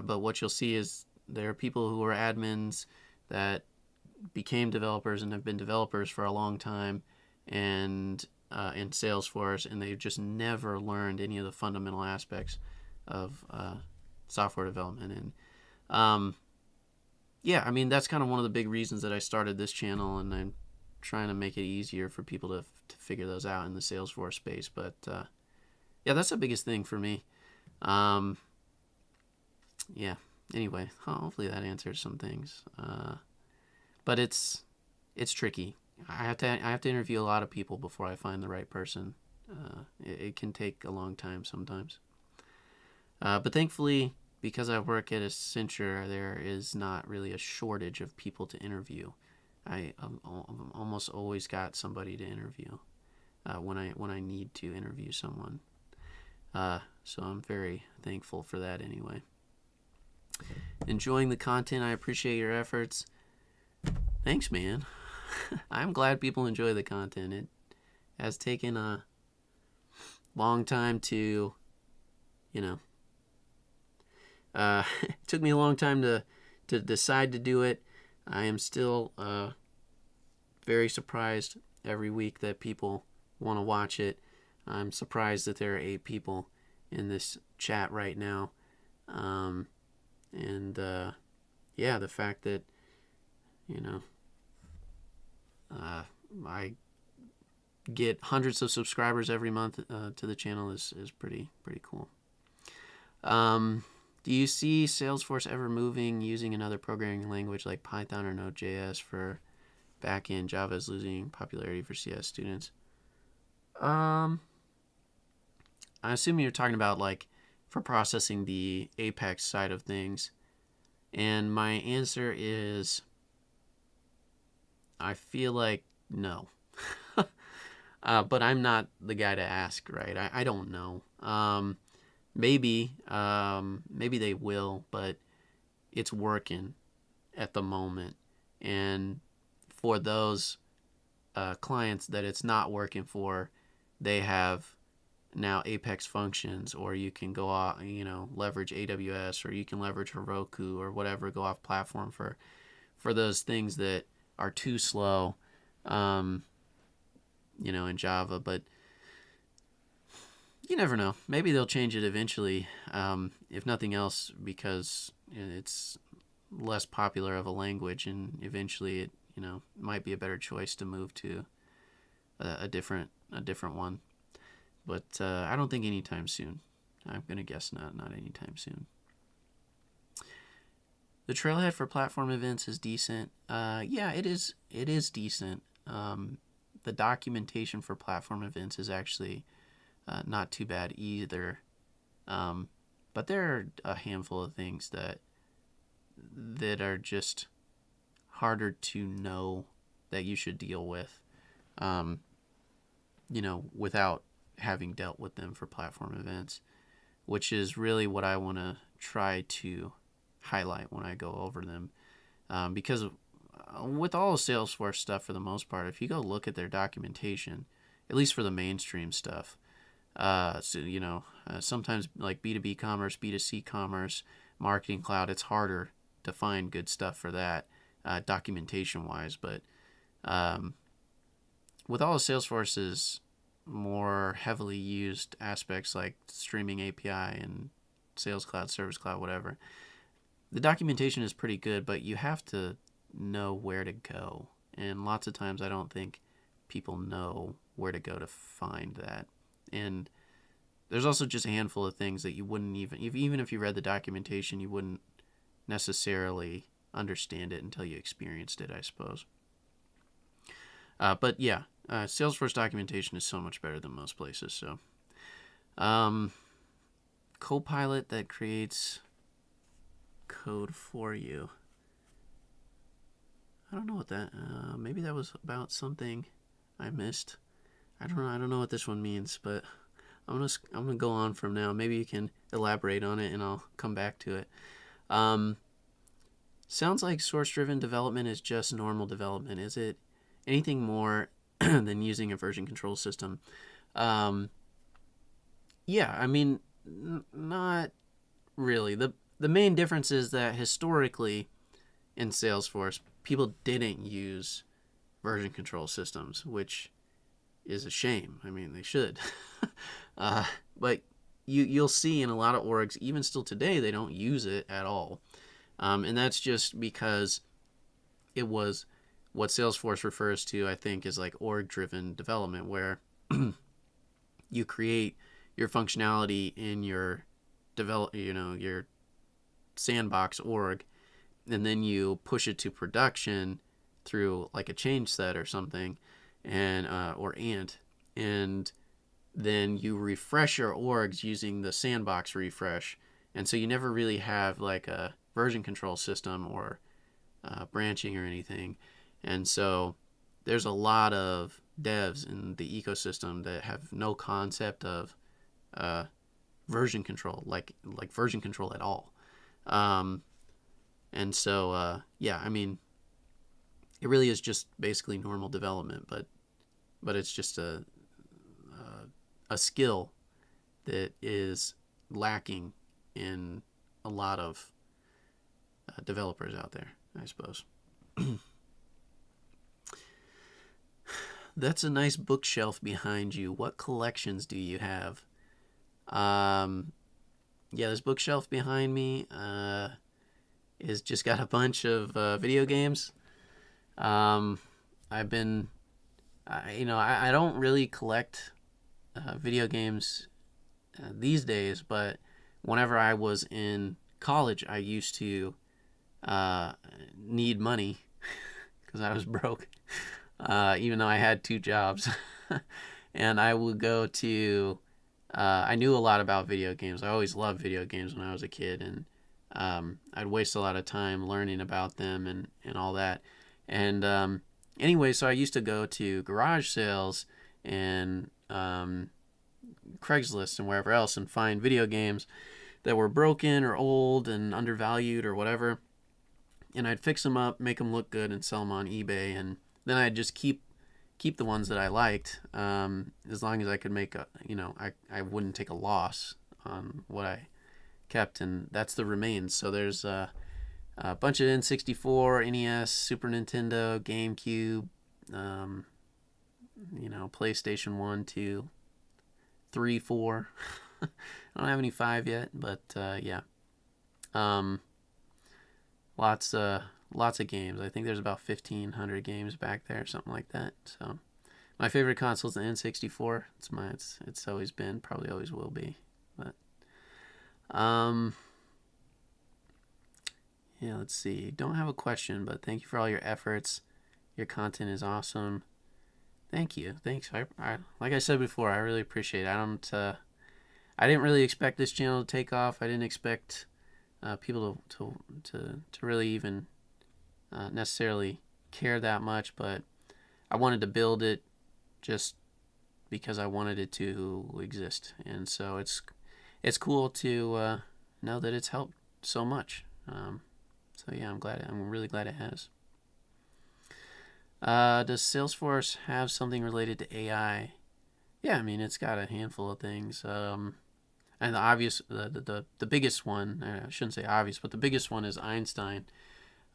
Speaker 1: but what you'll see is there are people who are admins that became developers and have been developers for a long time and in Salesforce, and they've just never learned any of the fundamental aspects of software development. And I mean that's kind of one of the big reasons that I started this channel, and I'm trying to make it easier for people to figure those out in the Salesforce space. But that's the biggest thing for me. Anyway, hopefully that answers some things. But it's tricky. I have to interview a lot of people before I find the right person. It can take a long time sometimes. But thankfully, because I work at Accenture, there is not really a shortage of people to interview. I almost always got somebody to interview when I need to interview someone. So I'm very thankful for that anyway. Enjoying the content. I appreciate your efforts. Thanks, man. I'm glad people enjoy the content. It has taken a long time to, it took me a long time to decide to do it. I am still very surprised every week that people want to watch it. I'm surprised that there are 8 people in this chat right now. The fact that, I get hundreds of subscribers every month to the channel is pretty cool. Do you see Salesforce ever moving using another programming language like Python or Node.js for backend? Java is losing popularity for CS students. I assume you're talking about like for processing the Apex side of things. And my answer is I feel like no. But I'm not the guy to ask, right? I don't know. Maybe they will, but it's working at the moment. And for those clients that it's not working for, they have now Apex functions, or you can go off, leverage AWS, or you can leverage Heroku or whatever, go off platform for those things that are too slow, in Java. But you never know. Maybe they'll change it eventually, if nothing else, because it's less popular of a language, and eventually it, might be a better choice to move to a different one. but I don't think anytime soon. I'm going to guess not anytime soon. The trailhead for platform events is decent. Yeah, it is decent. The documentation for platform events is actually not too bad either. But there are a handful of things that are just harder to know that you should deal with, without having dealt with them for platform events, which is really what I want to try to highlight when I go over them. Because with all Salesforce stuff, for the most part, if you go look at their documentation, at least for the mainstream stuff, sometimes like B2B commerce, B2C commerce, marketing cloud, it's harder to find good stuff for that documentation wise. But with all of Salesforce's more heavily used aspects like streaming API and Sales Cloud, Service Cloud, whatever, the documentation is pretty good, but you have to know where to go. And lots of times I don't think people know where to go to find that. And there's also just a handful of things that you wouldn't even if you read the documentation, you wouldn't necessarily understand it until you experienced it, I suppose. But yeah, Salesforce documentation is so much better than most places. So, Copilot that creates code for you. I don't know what that. Maybe that was about something I missed. I don't know what this one means, but I'm gonna go on from now. Maybe you can elaborate on it, and I'll come back to it. Sounds like source-driven development is just normal development. Is it anything more than using a version control system? Yeah, I mean, not really. The main difference is that historically in Salesforce, people didn't use version control systems, which is a shame. I mean, they should. But you'll see in a lot of orgs, even still today, they don't use it at all. And that's just because it was what Salesforce refers to, I think, as like org-driven development, where you create your functionality in your your sandbox org, and then you push it to production through like a change set or something, and or Ant, and then you refresh your orgs using the sandbox refresh, and so you never really have like a version control system or branching or anything. And so there's a lot of devs in the ecosystem that have no concept of version control, like version control at all. And so yeah, I mean, it really is just basically normal development, but it's just a skill that is lacking in a lot of developers out there, I suppose. That's a nice bookshelf behind you. What collections do you have? Yeah, this bookshelf behind me is just got a bunch of video games. I don't really collect video games these days, but whenever I was in college, I used to need money because I was broke, even though I had 2 jobs. And I would go to, I knew a lot about video games. I always loved video games when I was a kid, and I'd waste a lot of time learning about them and all that. And anyway, so I used to go to garage sales and Craigslist and wherever else and find video games that were broken or old and undervalued or whatever, and I'd fix them up, make them look good, and sell them on eBay. And then I'd just keep the ones that I liked, as long as I could make I wouldn't take a loss on what I kept, and that's the remains. So there's a bunch of N64, NES, Super Nintendo, GameCube, PlayStation 1, 2, 3, 4. I don't have any 5 yet, but yeah. Lots of games. I think there's about 1,500 games back there, something like that. So, My favorite console is the N64. It's always been, probably always will be. But yeah, let's see. Don't have a question, but thank you for all your efforts. Your content is awesome. Thank you. Thanks. Like I said before, I really appreciate it. I didn't really expect this channel to take off. I didn't expect people to really even necessarily care that much, but I wanted to build it just because I wanted it to exist, and so it's cool to know that it's helped so much. So yeah, I'm really glad it has. Does Salesforce have something related to AI? Yeah, I mean it's got a handful of things. And the biggest one, I shouldn't say obvious, but the biggest one is Einstein.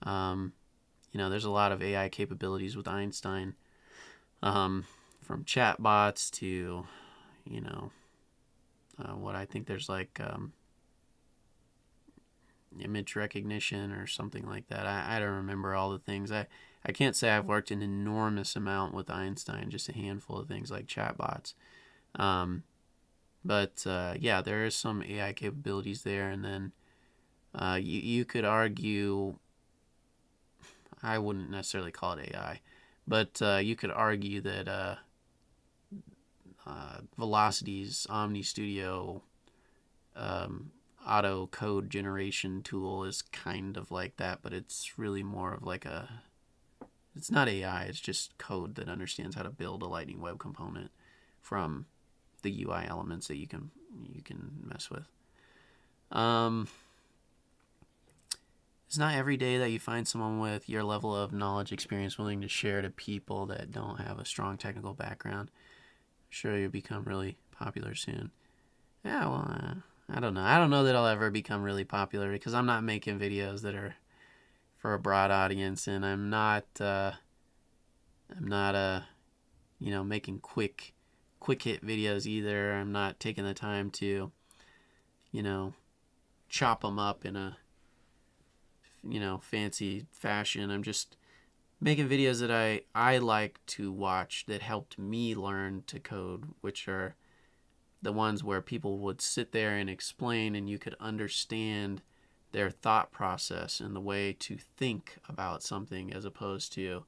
Speaker 1: There's a lot of AI capabilities with Einstein, from chatbots to, what I think there's like image recognition or something like that. I don't remember all the things. I can't say I've worked an enormous amount with Einstein, just a handful of things like chatbots. But yeah, there is some AI capabilities there, and then you could argue, I wouldn't necessarily call it AI, but you could argue that Velocity's Omni Studio auto code generation tool is kind of like that, but it's really more of like it's not AI, it's just code that understands how to build a Lightning Web component from the UI elements that you can mess with. It's not every day that you find someone with your level of knowledge, experience willing to share to people that don't have a strong technical background. I'm sure you'll become really popular soon. Yeah, well, I don't know. I don't know that I'll ever become really popular because I'm not making videos that are for a broad audience, and I'm not making quick hit videos either. I'm not taking the time to, chop them up in a, fancy fashion. I'm just making videos that I like to watch that helped me learn to code, which are the ones where people would sit there and explain and you could understand their thought process and the way to think about something, as opposed to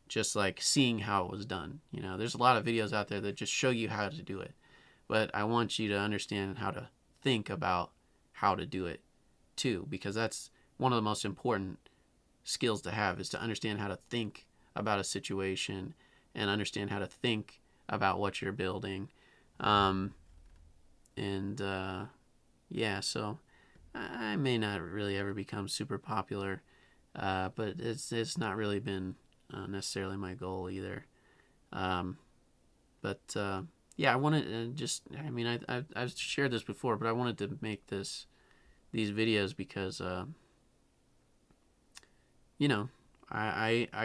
Speaker 1: just like seeing how it was done. There's a lot of videos out there that just show you how to do it, but I want you to understand how to think about how to do it too, because that's one of the most important skills to have, is to understand how to think about a situation and understand how to think about what you're building. Yeah, so I may not really ever become super popular, but it's not really been necessarily my goal either. Yeah, I wanted I've shared this before, but I wanted to make these videos because I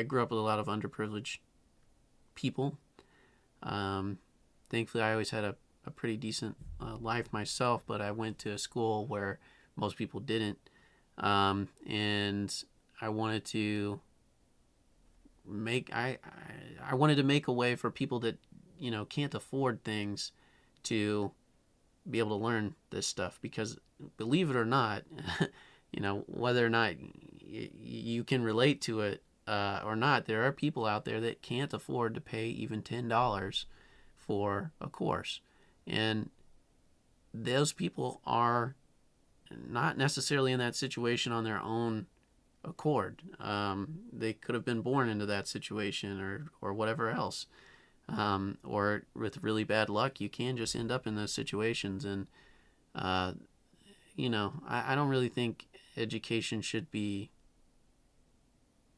Speaker 1: grew up with a lot of underprivileged people. Thankfully, I always had a pretty decent life myself, but I went to a school where most people didn't, and I wanted to make a way for people that can't afford things to be able to learn this stuff, because believe it or not, whether or not you can relate to it or not, there are people out there that can't afford to pay even $10 for a course, and those people are not necessarily in that situation on their own accord. They could have been born into that situation or whatever else, or with really bad luck you can just end up in those situations. And I don't really think education should be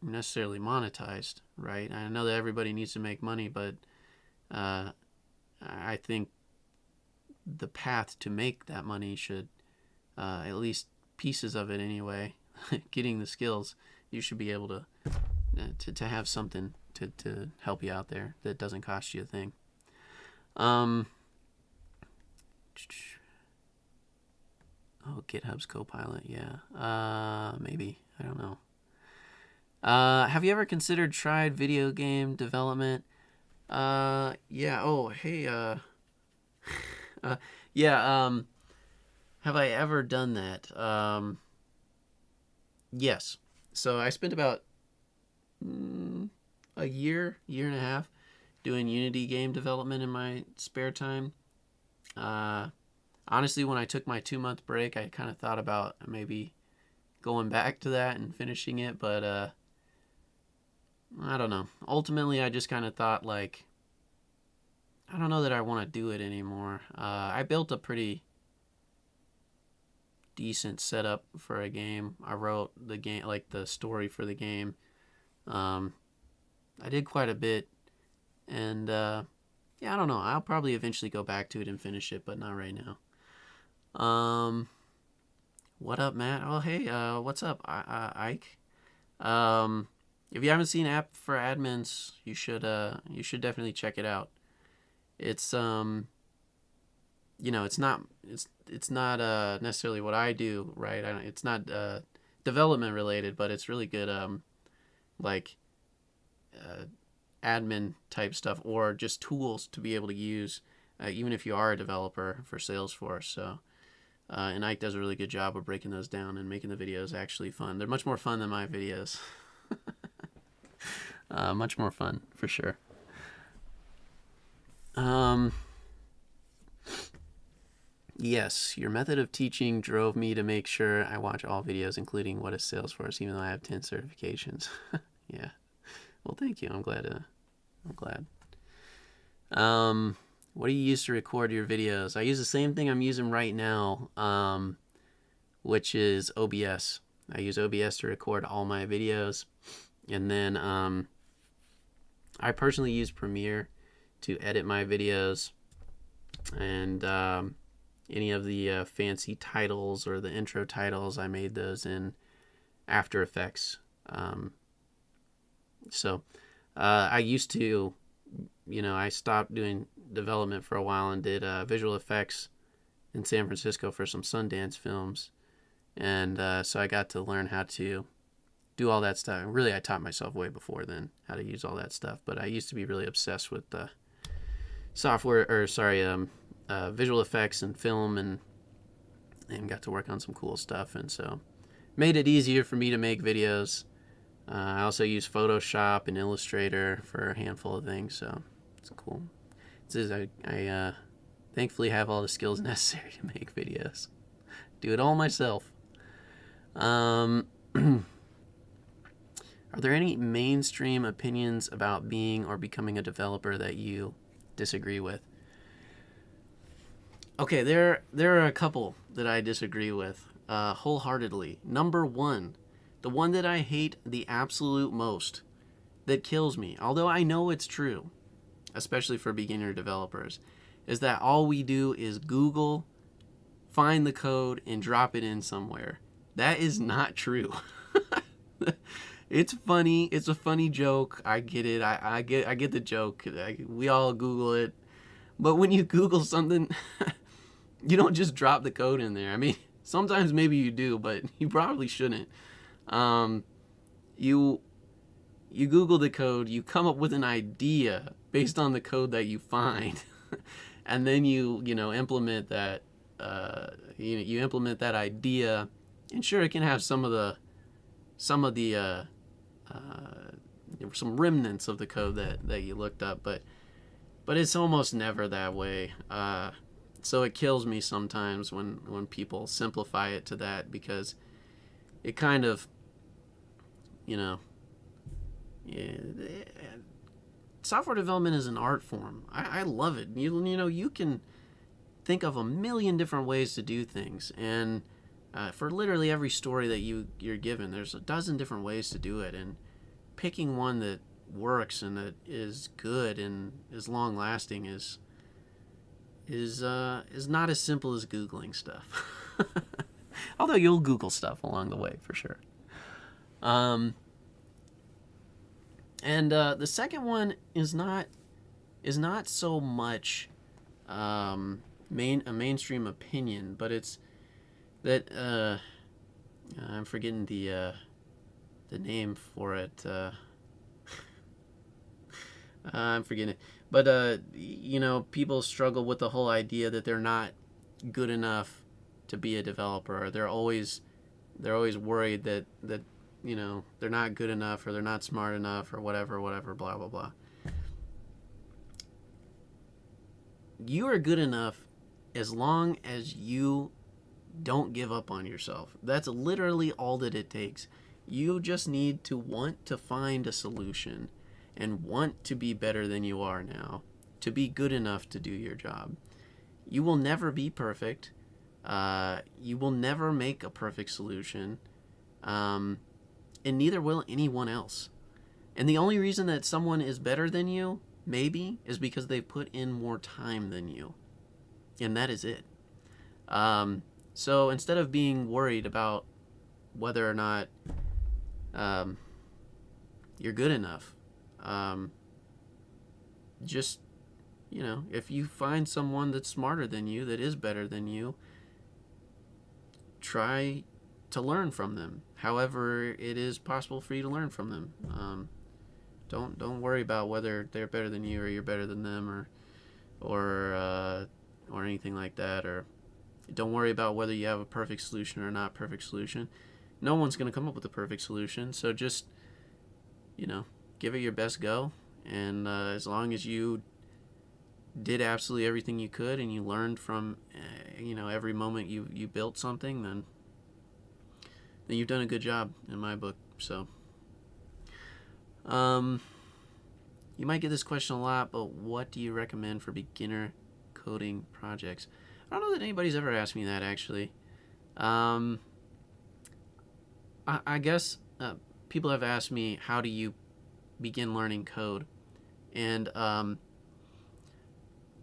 Speaker 1: necessarily monetized, right? I know that everybody needs to make money, but I think the path to make that money should, at least pieces of it anyway, getting the skills, you should be able to have something to help you out there that doesn't cost you a thing. GitHub's Copilot, yeah. Maybe, I don't know. Have you ever tried video game development? Yeah. Oh, hey. Uh, yeah. Have I ever done that? Yes. So I spent about a year and a half doing Unity game development in my spare time. Uh, Honestly, when I took my 2 month break, I kind of thought about maybe going back to that and finishing it, but I don't know. Ultimately, I just kind of thought like I don't know that I want to do it anymore. I built a pretty decent setup for a game. I wrote the game, like the story for the game. Um, I did quite a bit, and yeah, I don't know. I'll probably eventually go back to it and finish it, but not right now. What up, Matt? Oh, hey, what's up, Ike? Um, if you haven't seen App for Admins, you should definitely check it out. It's it's not necessarily what I do, right? It's not development related, but it's really good like uh, admin type stuff or just tools to be able to use, even if you are a developer for Salesforce. So, and Ike does a really good job of breaking those down and making the videos actually fun. They're much more fun than my videos. Much more fun for sure. Yes, your method of teaching drove me to make sure I watch all videos, including What is Salesforce, even though I have 10 certifications. Yeah. Well, thank you. I'm glad. I'm glad. What do you use to record your videos? I use the same thing I'm using right now, which is OBS. I use OBS to record all my videos, and then I personally use Premiere to edit my videos, and any of the fancy titles or the intro titles, I made those in After Effects. So I used to, I stopped doing development for a while and did visual effects in San Francisco for some Sundance films. And so I got to learn how to do all that stuff. And really, I taught myself way before then how to use all that stuff. But I used to be really obsessed with visual effects and film, and got to work on some cool stuff. And so made it easier for me to make videos. I also use Photoshop and Illustrator for a handful of things, so it's cool. I thankfully have all the skills necessary to make videos. Do it all myself. Are there any mainstream opinions about being or becoming a developer that you disagree with? Okay, there are a couple that I disagree with wholeheartedly. Number one, the one that I hate the absolute most, that kills me, although I know it's true, especially for beginner developers, is that all we do is Google, find the code, and drop it in somewhere. That is not true. It's funny. It's a funny joke. I get it. I get the joke. We all Google it. But when you Google something, you don't just drop the code in there. I mean, sometimes maybe you do, but you probably shouldn't. You Google the code, you come up with an idea based on the code that you find, and then you implement that. You implement that idea, and sure, it can have some remnants of the code that you looked up, but it's almost never that way. So it kills me sometimes when people simplify it to that, because it kind of, yeah, software development is an art form. I love it. You can think of a million different ways to do things, and for literally every story that you're given, there's a dozen different ways to do it, and picking one that works and that is good and is long lasting is not as simple as Googling stuff. Although you'll Google stuff along the way for sure. And the second one is not so much a mainstream opinion, but it's that I'm forgetting the name for it. I'm forgetting it. But people struggle with the whole idea that they're not good enough to be a developer. Or they're always worried that they're not good enough or they're not smart enough or whatever, blah blah blah. You are good enough as long as you don't give up on yourself. That's literally all that it takes. You just need to want to find a solution and want to be better than you are now, to be good enough to do your job. You will never be perfect. You will never make a perfect solution. And neither will anyone else. And the only reason that someone is better than you, maybe, is because they put in more time than you. And that is it. So instead of being worried about whether or not you're good enough, just, if you find someone that's smarter than you, that is better than you, try to learn from them. However, it is possible for you to learn from them. Don't worry about whether they're better than you or you're better than them, or anything like that. Or don't worry about whether you have a perfect solution or not perfect solution. No one's going to come up with a perfect solution. So just give it your best go. And as long as you did absolutely everything you could and you learned from every moment you built something, then you've done a good job in my book. So you might get this question a lot, but what do you recommend for beginner coding projects? I don't know that anybody's ever asked me that, actually. I guess people have asked me, how do you begin learning code? And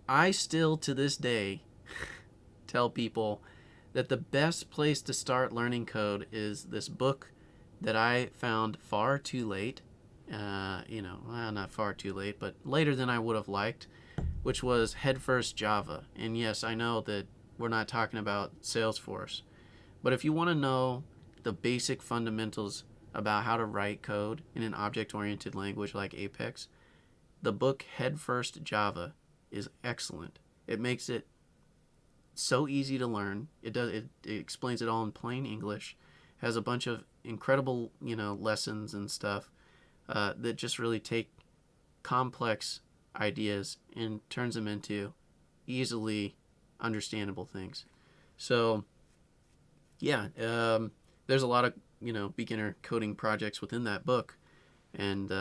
Speaker 1: I still, to this day, tell people that the best place to start learning code is this book that I found far too late. Not far too late, but later than I would have liked, which was Headfirst Java. And yes, I know that we're not talking about Salesforce, but if you want to know the basic fundamentals about how to write code in an object-oriented language like Apex, the book Headfirst Java is excellent. It makes it so easy to learn. It explains it all in plain English, has a bunch of incredible lessons and stuff that just really take complex ideas and turns them into easily understandable things. So yeah, there's a lot of beginner coding projects within that book, and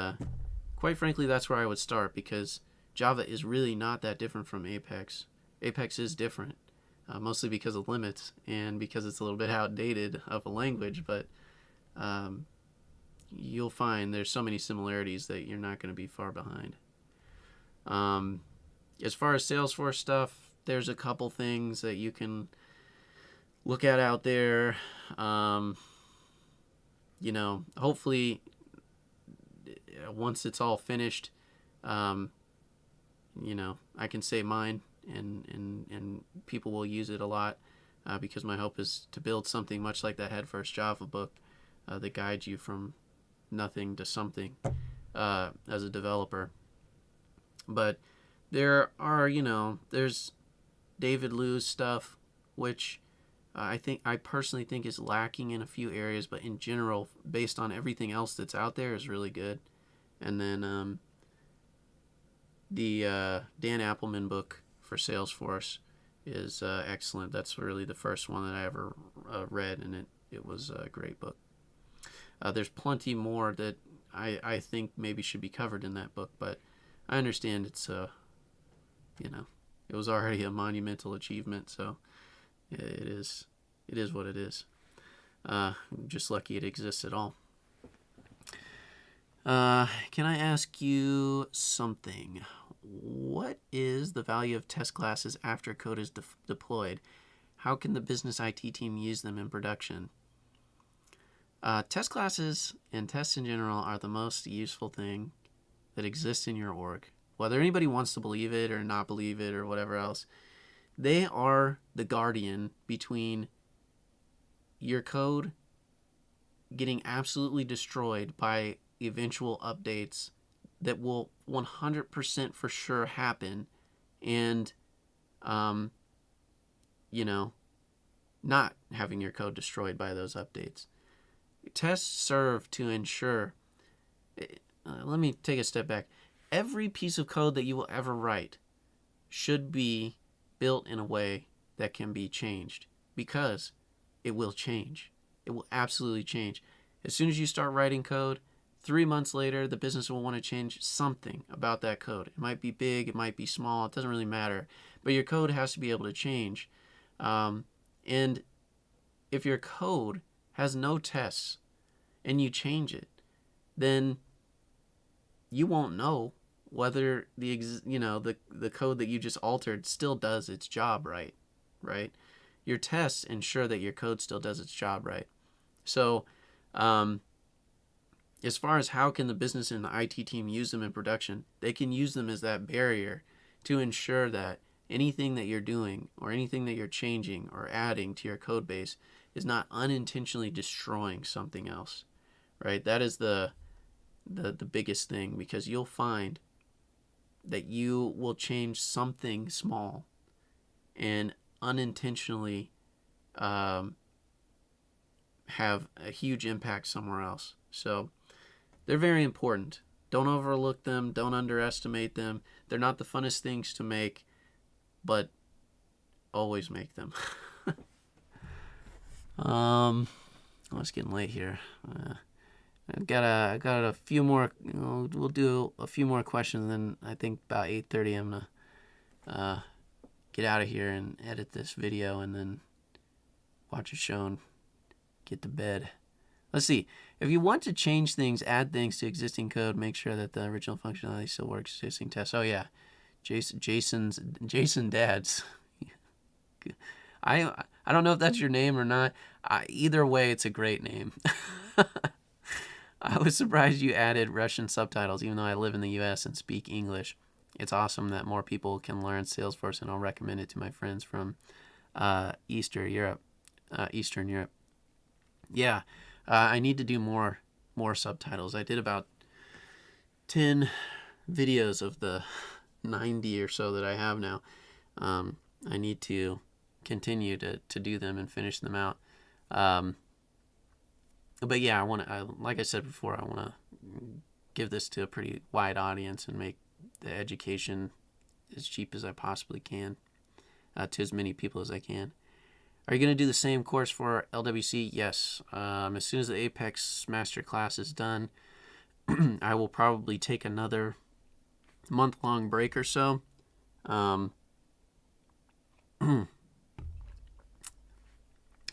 Speaker 1: quite frankly, that's where I would start, because Java is really not that different from Apex. Apex is different, mostly because of limits and because it's a little bit outdated of a language, but you'll find there's so many similarities that you're not going to be far behind. As far as Salesforce stuff, there's a couple things that you can look at out there. Hopefully, once it's all finished, I can say mine, and people will use it a lot, because my hope is to build something much like that Headfirst Java book that guides you from nothing to something as a developer. But there are, there's David Liu's stuff, which I personally think is lacking in a few areas, but in general, based on everything else that's out there, is really good. And then the Dan Appelman book for Salesforce is excellent. That's really the first one that I ever read, and it was a great book. There's plenty more that I think maybe should be covered in that book, but I understand it's it was already a monumental achievement, so it is what it is. I'm just lucky it exists at all. Can I ask you something? What is the value of test classes after code is deployed? How can the business IT team use them in production? Test classes and tests in general are the most useful thing that exists in your org. Whether anybody wants to believe it or not believe it or whatever else, they are the guardian between your code getting absolutely destroyed by eventual updates that will 100% for sure happen, and you know, not having your code destroyed by those updates. Tests serve to ensure, let me take a step back. Every piece of code that you will ever write should be built in a way that can be changed, because it will change. It will absolutely change. As soon as you start writing code, 3 months later, the business will want to change something about that code. It might be big, it might be small, it doesn't really matter. But your code has to be able to change. And if your code has no tests and you change it, then you won't know whether the code that you just altered still does its job right. Your tests ensure that your code still does its job right. So as far as how can the business and the IT team use them in production, they can use them as that barrier to ensure that anything that you're doing or anything that you're changing or adding to your code base is not unintentionally destroying something else, right? That is the biggest thing, because you'll find that you will change something small and unintentionally have a huge impact somewhere else. So they're very important. Don't overlook them. Don't underestimate them. They're not the funnest things to make, but always make them. It's getting late here. I got a few more. We'll do a few more questions, and then I think about 8:30 I'm gonna get out of here and edit this video, and then watch a show and get to bed. Let's see. If you want to change things, add things to existing code, make sure that the original functionality still works. Existing tests. Oh yeah, Jason Dads. I don't know if that's your name or not. Either way, it's a great name. I was surprised you added Russian subtitles, even though I live in the U.S. and speak English. It's awesome that more people can learn Salesforce, and I'll recommend it to my friends from Eastern Europe. Yeah, I need to do more subtitles. I did about 10 videos of the 90 or so that I have now. I need to continue to do them and finish them out. But yeah, like I said before, I want to give this to a pretty wide audience and make the education as cheap as I possibly can to as many people as I can. Are you going to do the same course for LWC? Yes. As soon as the Apex Masterclass is done, I will probably take another month-long break or so.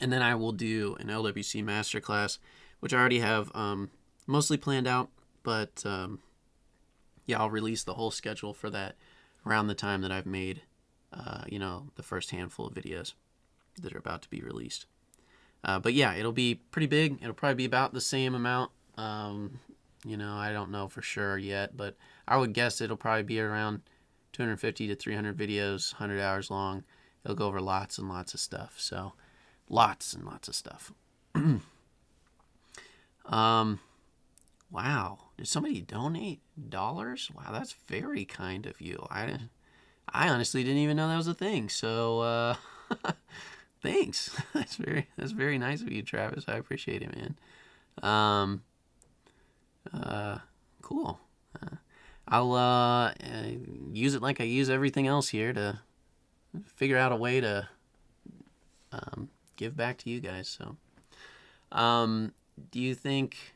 Speaker 1: And then I will do an LWC Masterclass, which I already have mostly planned out. But yeah, I'll release the whole schedule for that around the time that I've made, the first handful of videos that are about to be released. But yeah, it'll be pretty big. It'll probably be about the same amount. I don't know for sure yet, but I would guess it'll probably be around 250 to 300 videos, 100 hours long. It'll go over lots and lots of stuff. So lots and lots of stuff. Wow. Did somebody donate $? Wow, that's very kind of you. I honestly didn't even know that was a thing. So thanks. That's very nice of you, Travis. I appreciate it, man. Cool. I'll use it like I use everything else here to figure out a way to give back to you guys. So, do you think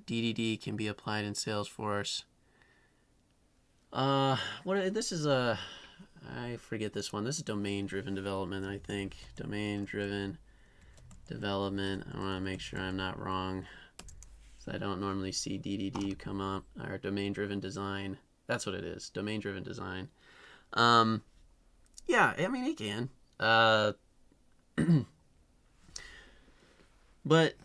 Speaker 1: DDD can be applied in Salesforce? This is I forget this one. This is domain-driven development, I think. Domain-driven development. I want to make sure I'm not wrong, so I don't normally see DDD come up. Or domain-driven design. That's what it is. Domain-driven design. Yeah, I mean, it can. But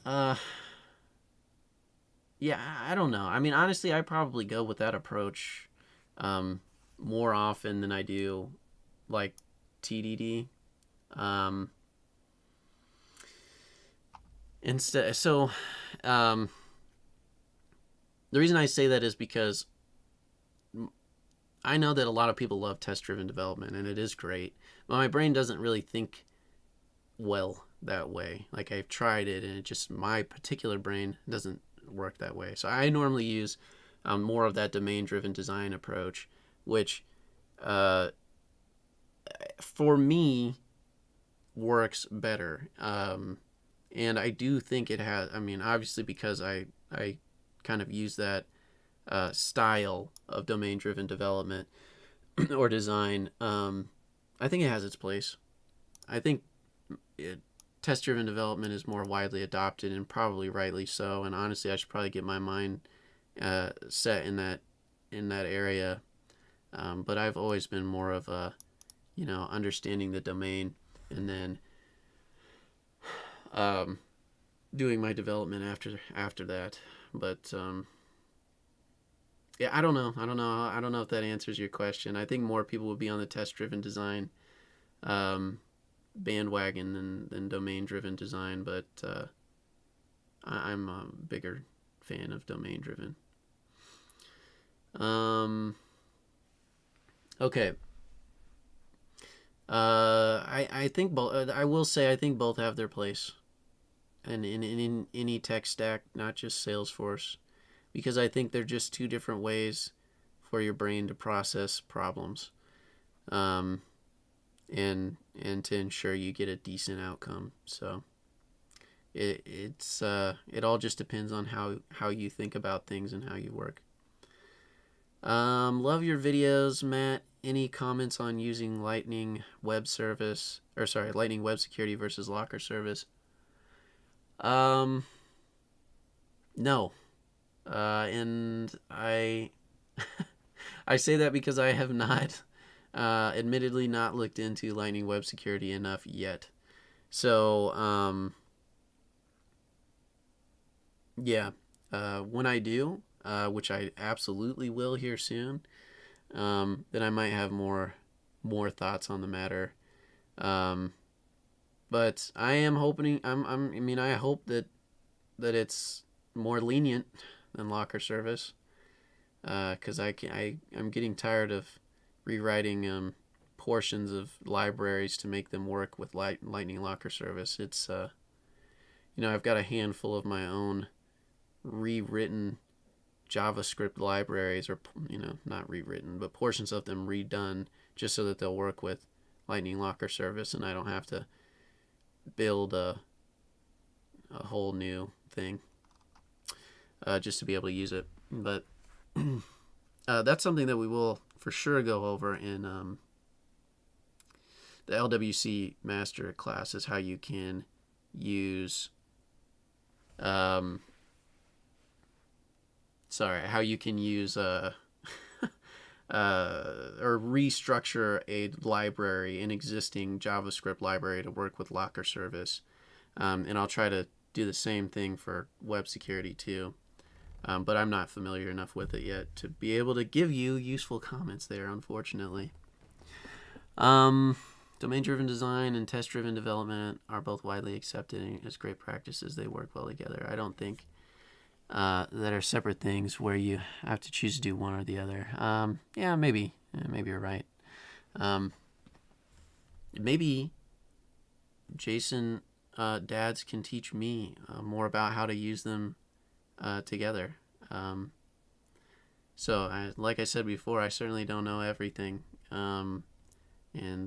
Speaker 1: yeah, I don't know. I mean, honestly, I probably go with that approach more often than I do like TDD. The reason I say that is because I know that a lot of people love test-driven development, and it is great. But my brain doesn't really think well that way. Like, I've tried it, and it just, my particular brain doesn't work that way. So I normally use more of that domain-driven design approach, which for me works better. And I do think it has, I mean, obviously because I kind of use that style of domain-driven development or design, I think it has its place. I think test-driven development is more widely adopted, and probably rightly so. And honestly, I should probably get my mind set in that area. But I've always been more of a, understanding the domain and then doing my development after that. But yeah, I don't know if that answers your question. I think more people would be on the test-driven design bandwagon than domain-driven design, but I'm a bigger fan of domain-driven. Okay. I think both. I will say I think both have their place, and in any tech stack, not just Salesforce, because I think they're just two different ways for your brain to process problems, and to ensure you get a decent outcome. So it all just depends on how you think about things and how you work. Love your videos, Matt. Any comments on using Lightning Web Security versus Locker Service? No. And I I say that because I have not admittedly not looked into Lightning Web Security enough yet. So yeah, when I do, which I absolutely will here soon, then I might have more thoughts on the matter. But I am hoping I hope that it's more lenient than Locker Service, because I'm getting tired of rewriting portions of libraries to make them work with Lightning Locker Service. It's I've got a handful of my own rewritten JavaScript libraries, or not rewritten, but portions of them redone, just so that they'll work with Lightning Locker Service, and I don't have to build a whole new thing just to be able to use it. But that's something that we will for sure go over in the LWC Master class, is how you can use how you can use or restructure a library, an existing JavaScript library, to work with Locker Service. And I'll try to do the same thing for web security too. But I'm not familiar enough with it yet to be able to give you useful comments there, unfortunately. Domain-driven design and test-driven development are both widely accepted as great practices. They work well together. I don't think that are separate things where you have to choose to do one or the other. Yeah, maybe you're right. Maybe Jason dads can teach me more about how to use them together. So like I said before, I certainly don't know everything, and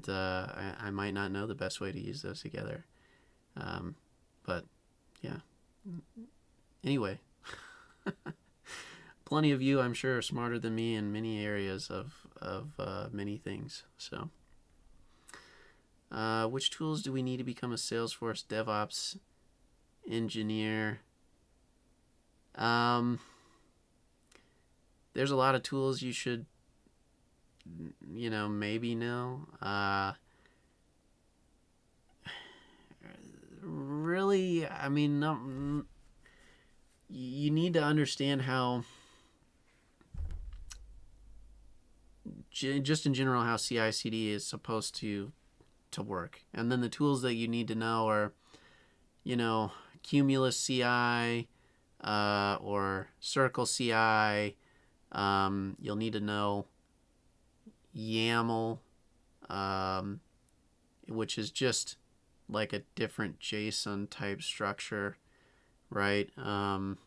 Speaker 1: I might not know the best way to use those together. But yeah. Anyway. Plenty of you, I'm sure, are smarter than me in many areas of many things. So, which tools do we need to become a Salesforce DevOps engineer? There's a lot of tools you should, maybe know. Really, I mean, no. You need to understand how, just in general, how CI/CD is supposed to work. And then the tools that you need to know are, Cumulus CI, or Circle CI. You'll need to know YAML, which is just like a different JSON type structure, right? And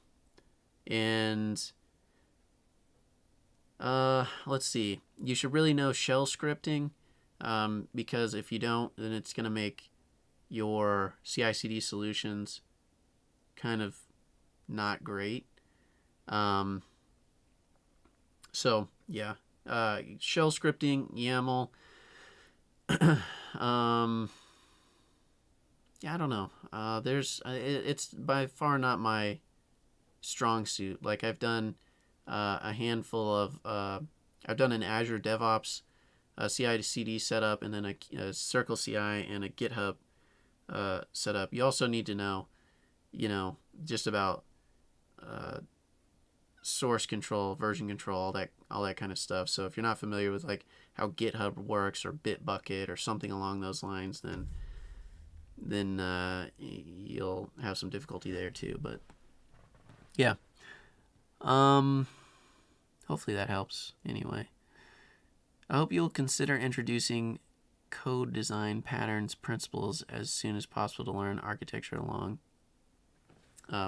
Speaker 1: let's see. You should really know shell scripting, because if you don't, then it's going to make your CI/CD solutions kind of not great. So yeah, shell scripting, YAML. Yeah, I don't know. It's by far not my strong suit. Like I've done a handful of I've done an Azure DevOps CI/CD setup, and then a Circle CI and a GitHub setup. You also need to know, just about source control, version control, all that kind of stuff. So if you're not familiar with like how GitHub works or Bitbucket or something along those lines, then you'll have some difficulty there too. But yeah, hopefully that helps. Anyway, I hope you'll consider introducing code design patterns principles as soon as possible to learn architecture along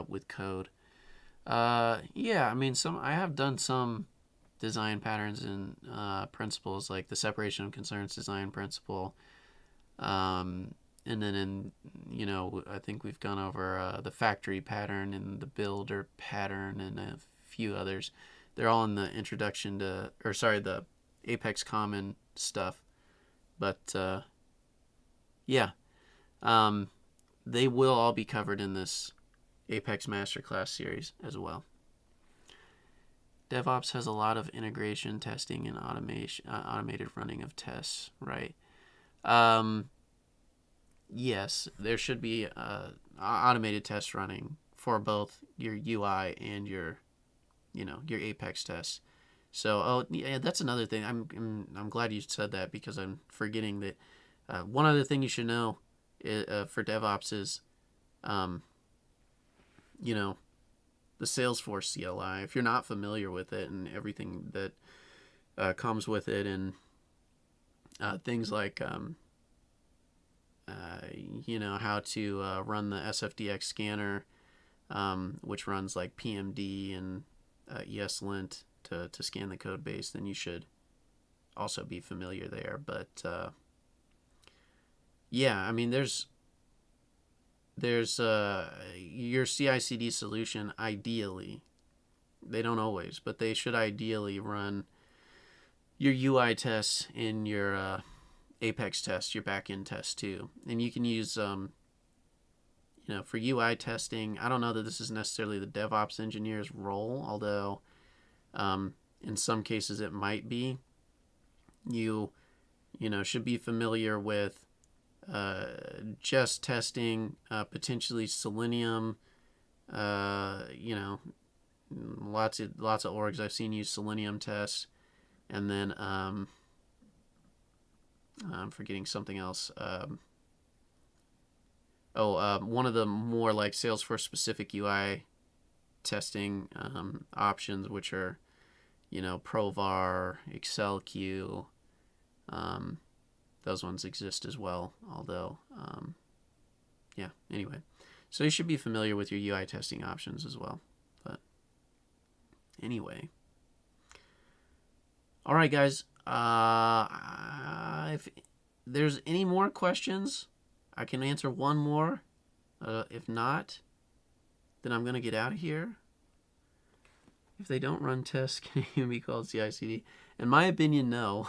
Speaker 1: with code. Yeah, I mean, I have done some design patterns and principles, like the separation of concerns design principle. And then I think we've gone over the factory pattern and the builder pattern and a few others. They're all in the introduction to, the Apex Common stuff. But yeah, they will all be covered in this Apex Masterclass series as well. DevOps has a lot of integration, testing, and automated running of tests, right? Yes, there should be automated tests running for both your UI and your Apex tests. So, yeah, that's another thing. I'm glad you said that, because I'm forgetting that. One other thing you should know for DevOps is, the Salesforce CLI. If you're not familiar with it and everything that comes with it, and things like how to run the SFDX scanner, which runs like PMD and ESLint to scan the code base, then you should also be familiar there. But yeah, I mean, there's your CI/CD solution, ideally, they don't always, but they should ideally run your UI tests in your Apex tests, your backend tests too. And you can use for UI testing, I don't know that this is necessarily the DevOps engineer's role, although in some cases it might be. You should be familiar with just testing, potentially Selenium. Lots of orgs I've seen use Selenium tests, and then I'm forgetting something else. One of the more like Salesforce specific UI testing options, which are Provar, ExcelQ. Those ones exist as well, although yeah, anyway, so you should be familiar with your UI testing options as well. But anyway, all right, guys, if there's any more questions, I can answer one more. If not, then I'm going to get out of here. If they don't run tests, can it be called CI/CD? In my opinion, no.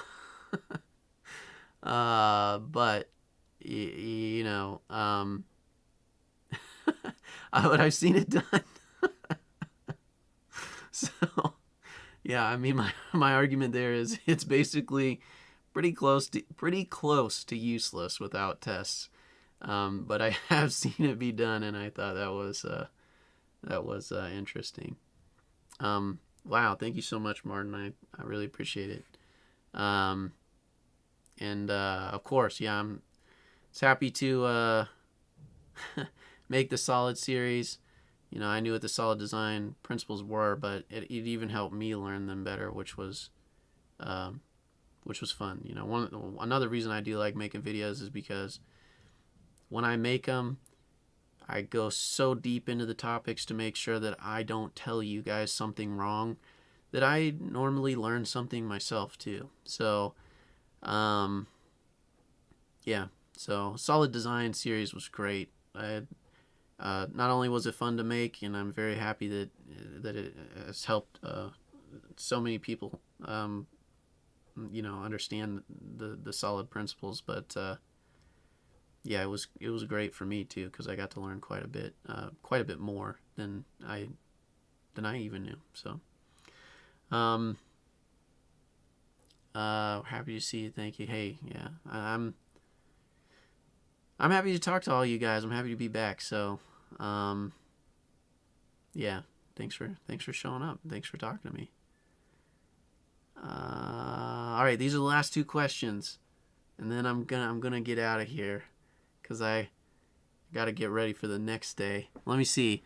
Speaker 1: But I've seen it done. So yeah, I mean, my argument there is it's basically pretty close to useless without tests. But I have seen it be done, and I thought that was interesting. Wow, thank you so much, Martin. I really appreciate it. And of course, yeah, I'm happy to make the Solid series. I knew what the solid design principles were, but it even helped me learn them better, which was fun. Another reason I do like making videos is because when I make them, I go so deep into the topics to make sure that I don't tell you guys something wrong, that I normally learn something myself too. So, yeah. So, Solid Design series was great. Not only was it fun to make, and I'm very happy that it has helped so many people, understand the solid principles, but yeah, it was great for me too, because I got to learn quite a bit more than I even knew. So, happy to see you. Thank you. Hey, yeah, I'm happy to talk to all you guys. I'm happy to be back. So, yeah, thanks for showing up. Thanks for talking to me. All right, these are the last two questions, and then I'm gonna get out of here, because I got to get ready for the next day. Let me see.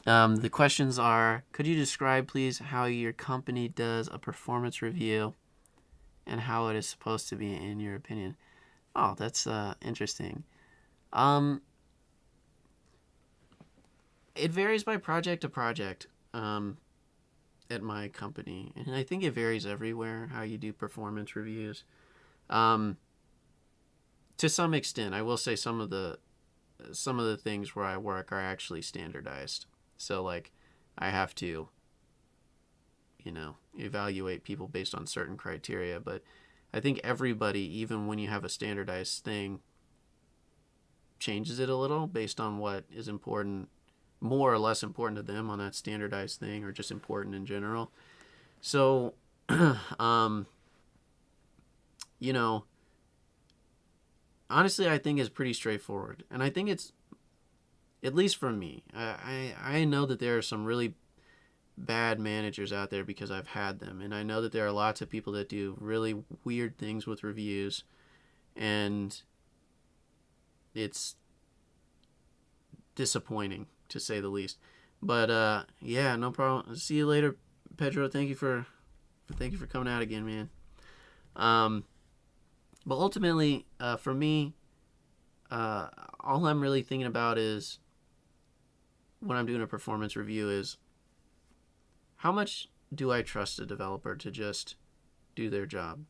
Speaker 1: The questions are: could you describe, please, how your company does a performance review, and how it is supposed to be, in your opinion? Oh, that's interesting. It varies by project to project at my company, and I think it varies everywhere how you do performance reviews. To some extent, I will say some of the things where I work are actually standardized. So, like, I have to, evaluate people based on certain criteria. But I think everybody, even when you have a standardized thing, changes it a little based on what is important, more or less important to them on that standardized thing, or just important in general. So, honestly, I think it's pretty straightforward. And I think it's, at least for me, I know that there are some really bad managers out there because I've had them. And I know that there are lots of people that do really weird things with reviews. And it's disappointing, to say the least. But yeah, no problem. See you later, Pedro. Thank you for coming out again, man. But ultimately, for me, all I'm really thinking about is, when I'm doing a performance review, is how much do I trust a developer to just do their job,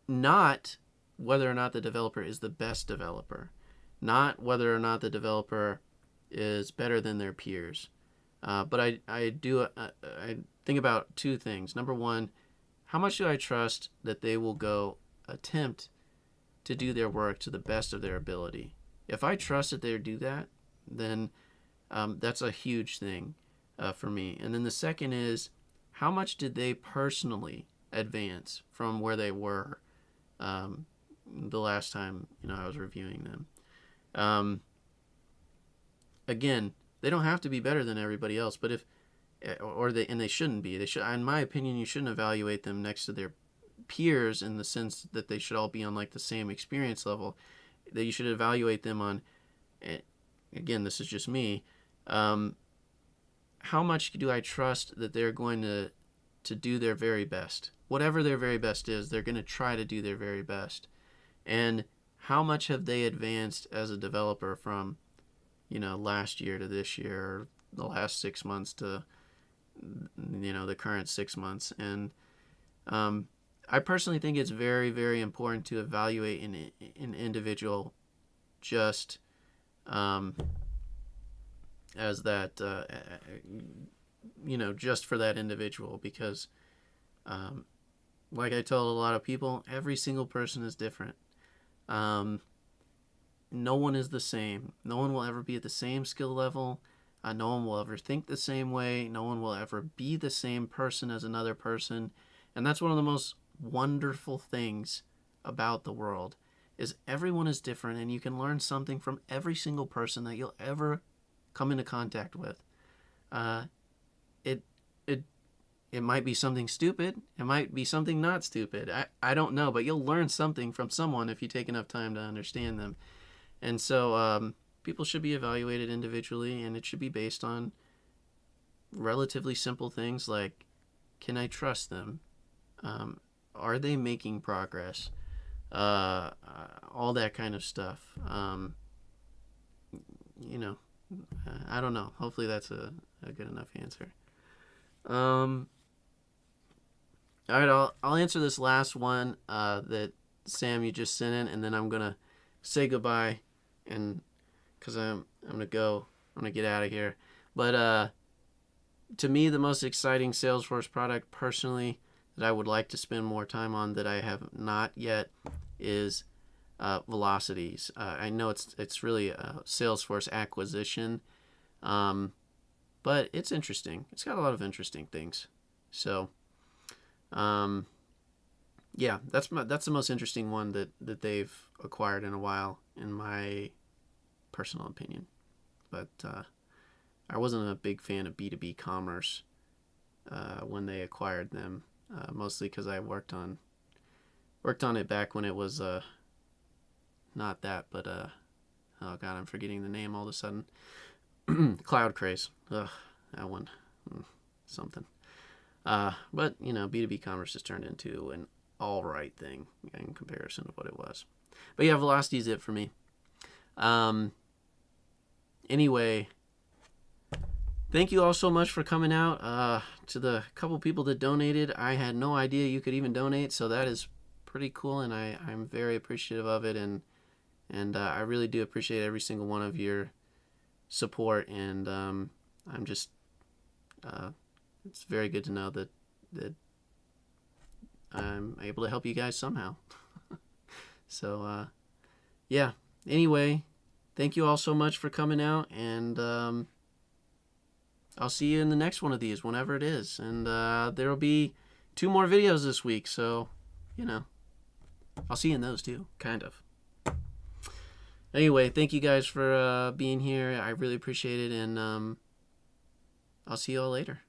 Speaker 1: not whether or not the developer is the best developer, not whether or not the developer is better than their peers. But I think about two things. Number one, how much do I trust that they will go attempt to do their work to the best of their ability? If I trust that they do that, then that's a huge thing for me. And then the second is, how much did they personally advance from where they were the last time I was reviewing them? Again, they don't have to be better than everybody else, but they shouldn't be. They should, in my opinion, you shouldn't evaluate them next to their peers in the sense that they should all be on like the same experience level. That you should evaluate them on, again, this is just me, how much do I trust that they're going to do their very best? Whatever their very best is, they're going to try to do their very best. And how much have they advanced as a developer from, last year to this year, or the last 6 months to, the current 6 months? And I personally think it's very, very important to evaluate an individual just as that, just for that individual, because like I told a lot of people, every single person is different. No one is the same. No one will ever be at the same skill level. No one will ever think the same way. No one will ever be the same person as another person. And that's one of the most wonderful things about the world, is everyone is different, and you can learn something from every single person that you'll ever come into contact with. It might be something stupid. It might be something not stupid. I don't know, but you'll learn something from someone if you take enough time to understand them. And so people should be evaluated individually, and it should be based on relatively simple things like, can I trust them? Are they making progress? All that kind of stuff. I don't know. Hopefully that's a good enough answer. All right, I'll answer this last one that Sam you just sent in, and then I'm gonna say goodbye, and because I'm gonna get out of here. But to me, the most exciting Salesforce product personally that I would like to spend more time on that I have not yet is velocities. I know it's really a Salesforce acquisition, but it's interesting. It's got a lot of interesting things. So, yeah, that's the most interesting one that they've acquired in a while, in my personal opinion. But I wasn't a big fan of B2B commerce when they acquired them, mostly because I worked on it back when it was not that, but oh god, I'm forgetting the name all of a sudden. Cloud Craze. Ugh, that one. Something. But B2B commerce has turned into an all right thing in comparison to what it was. But yeah, velocity is it for me. Anyway, thank you all so much for coming out. To the couple people that donated, I had no idea you could even donate, so that is pretty cool, and I'm very appreciative of it, and I really do appreciate every single one of your support, and I'm just it's very good to know that I'm able to help you guys somehow. So yeah, anyway, thank you all so much for coming out, and I'll see you in the next one of these, whenever it is. And there will be 2 more videos this week, so, I'll see you in those too, kind of. Anyway, thank you guys for being here. I really appreciate it, and I'll see you all later.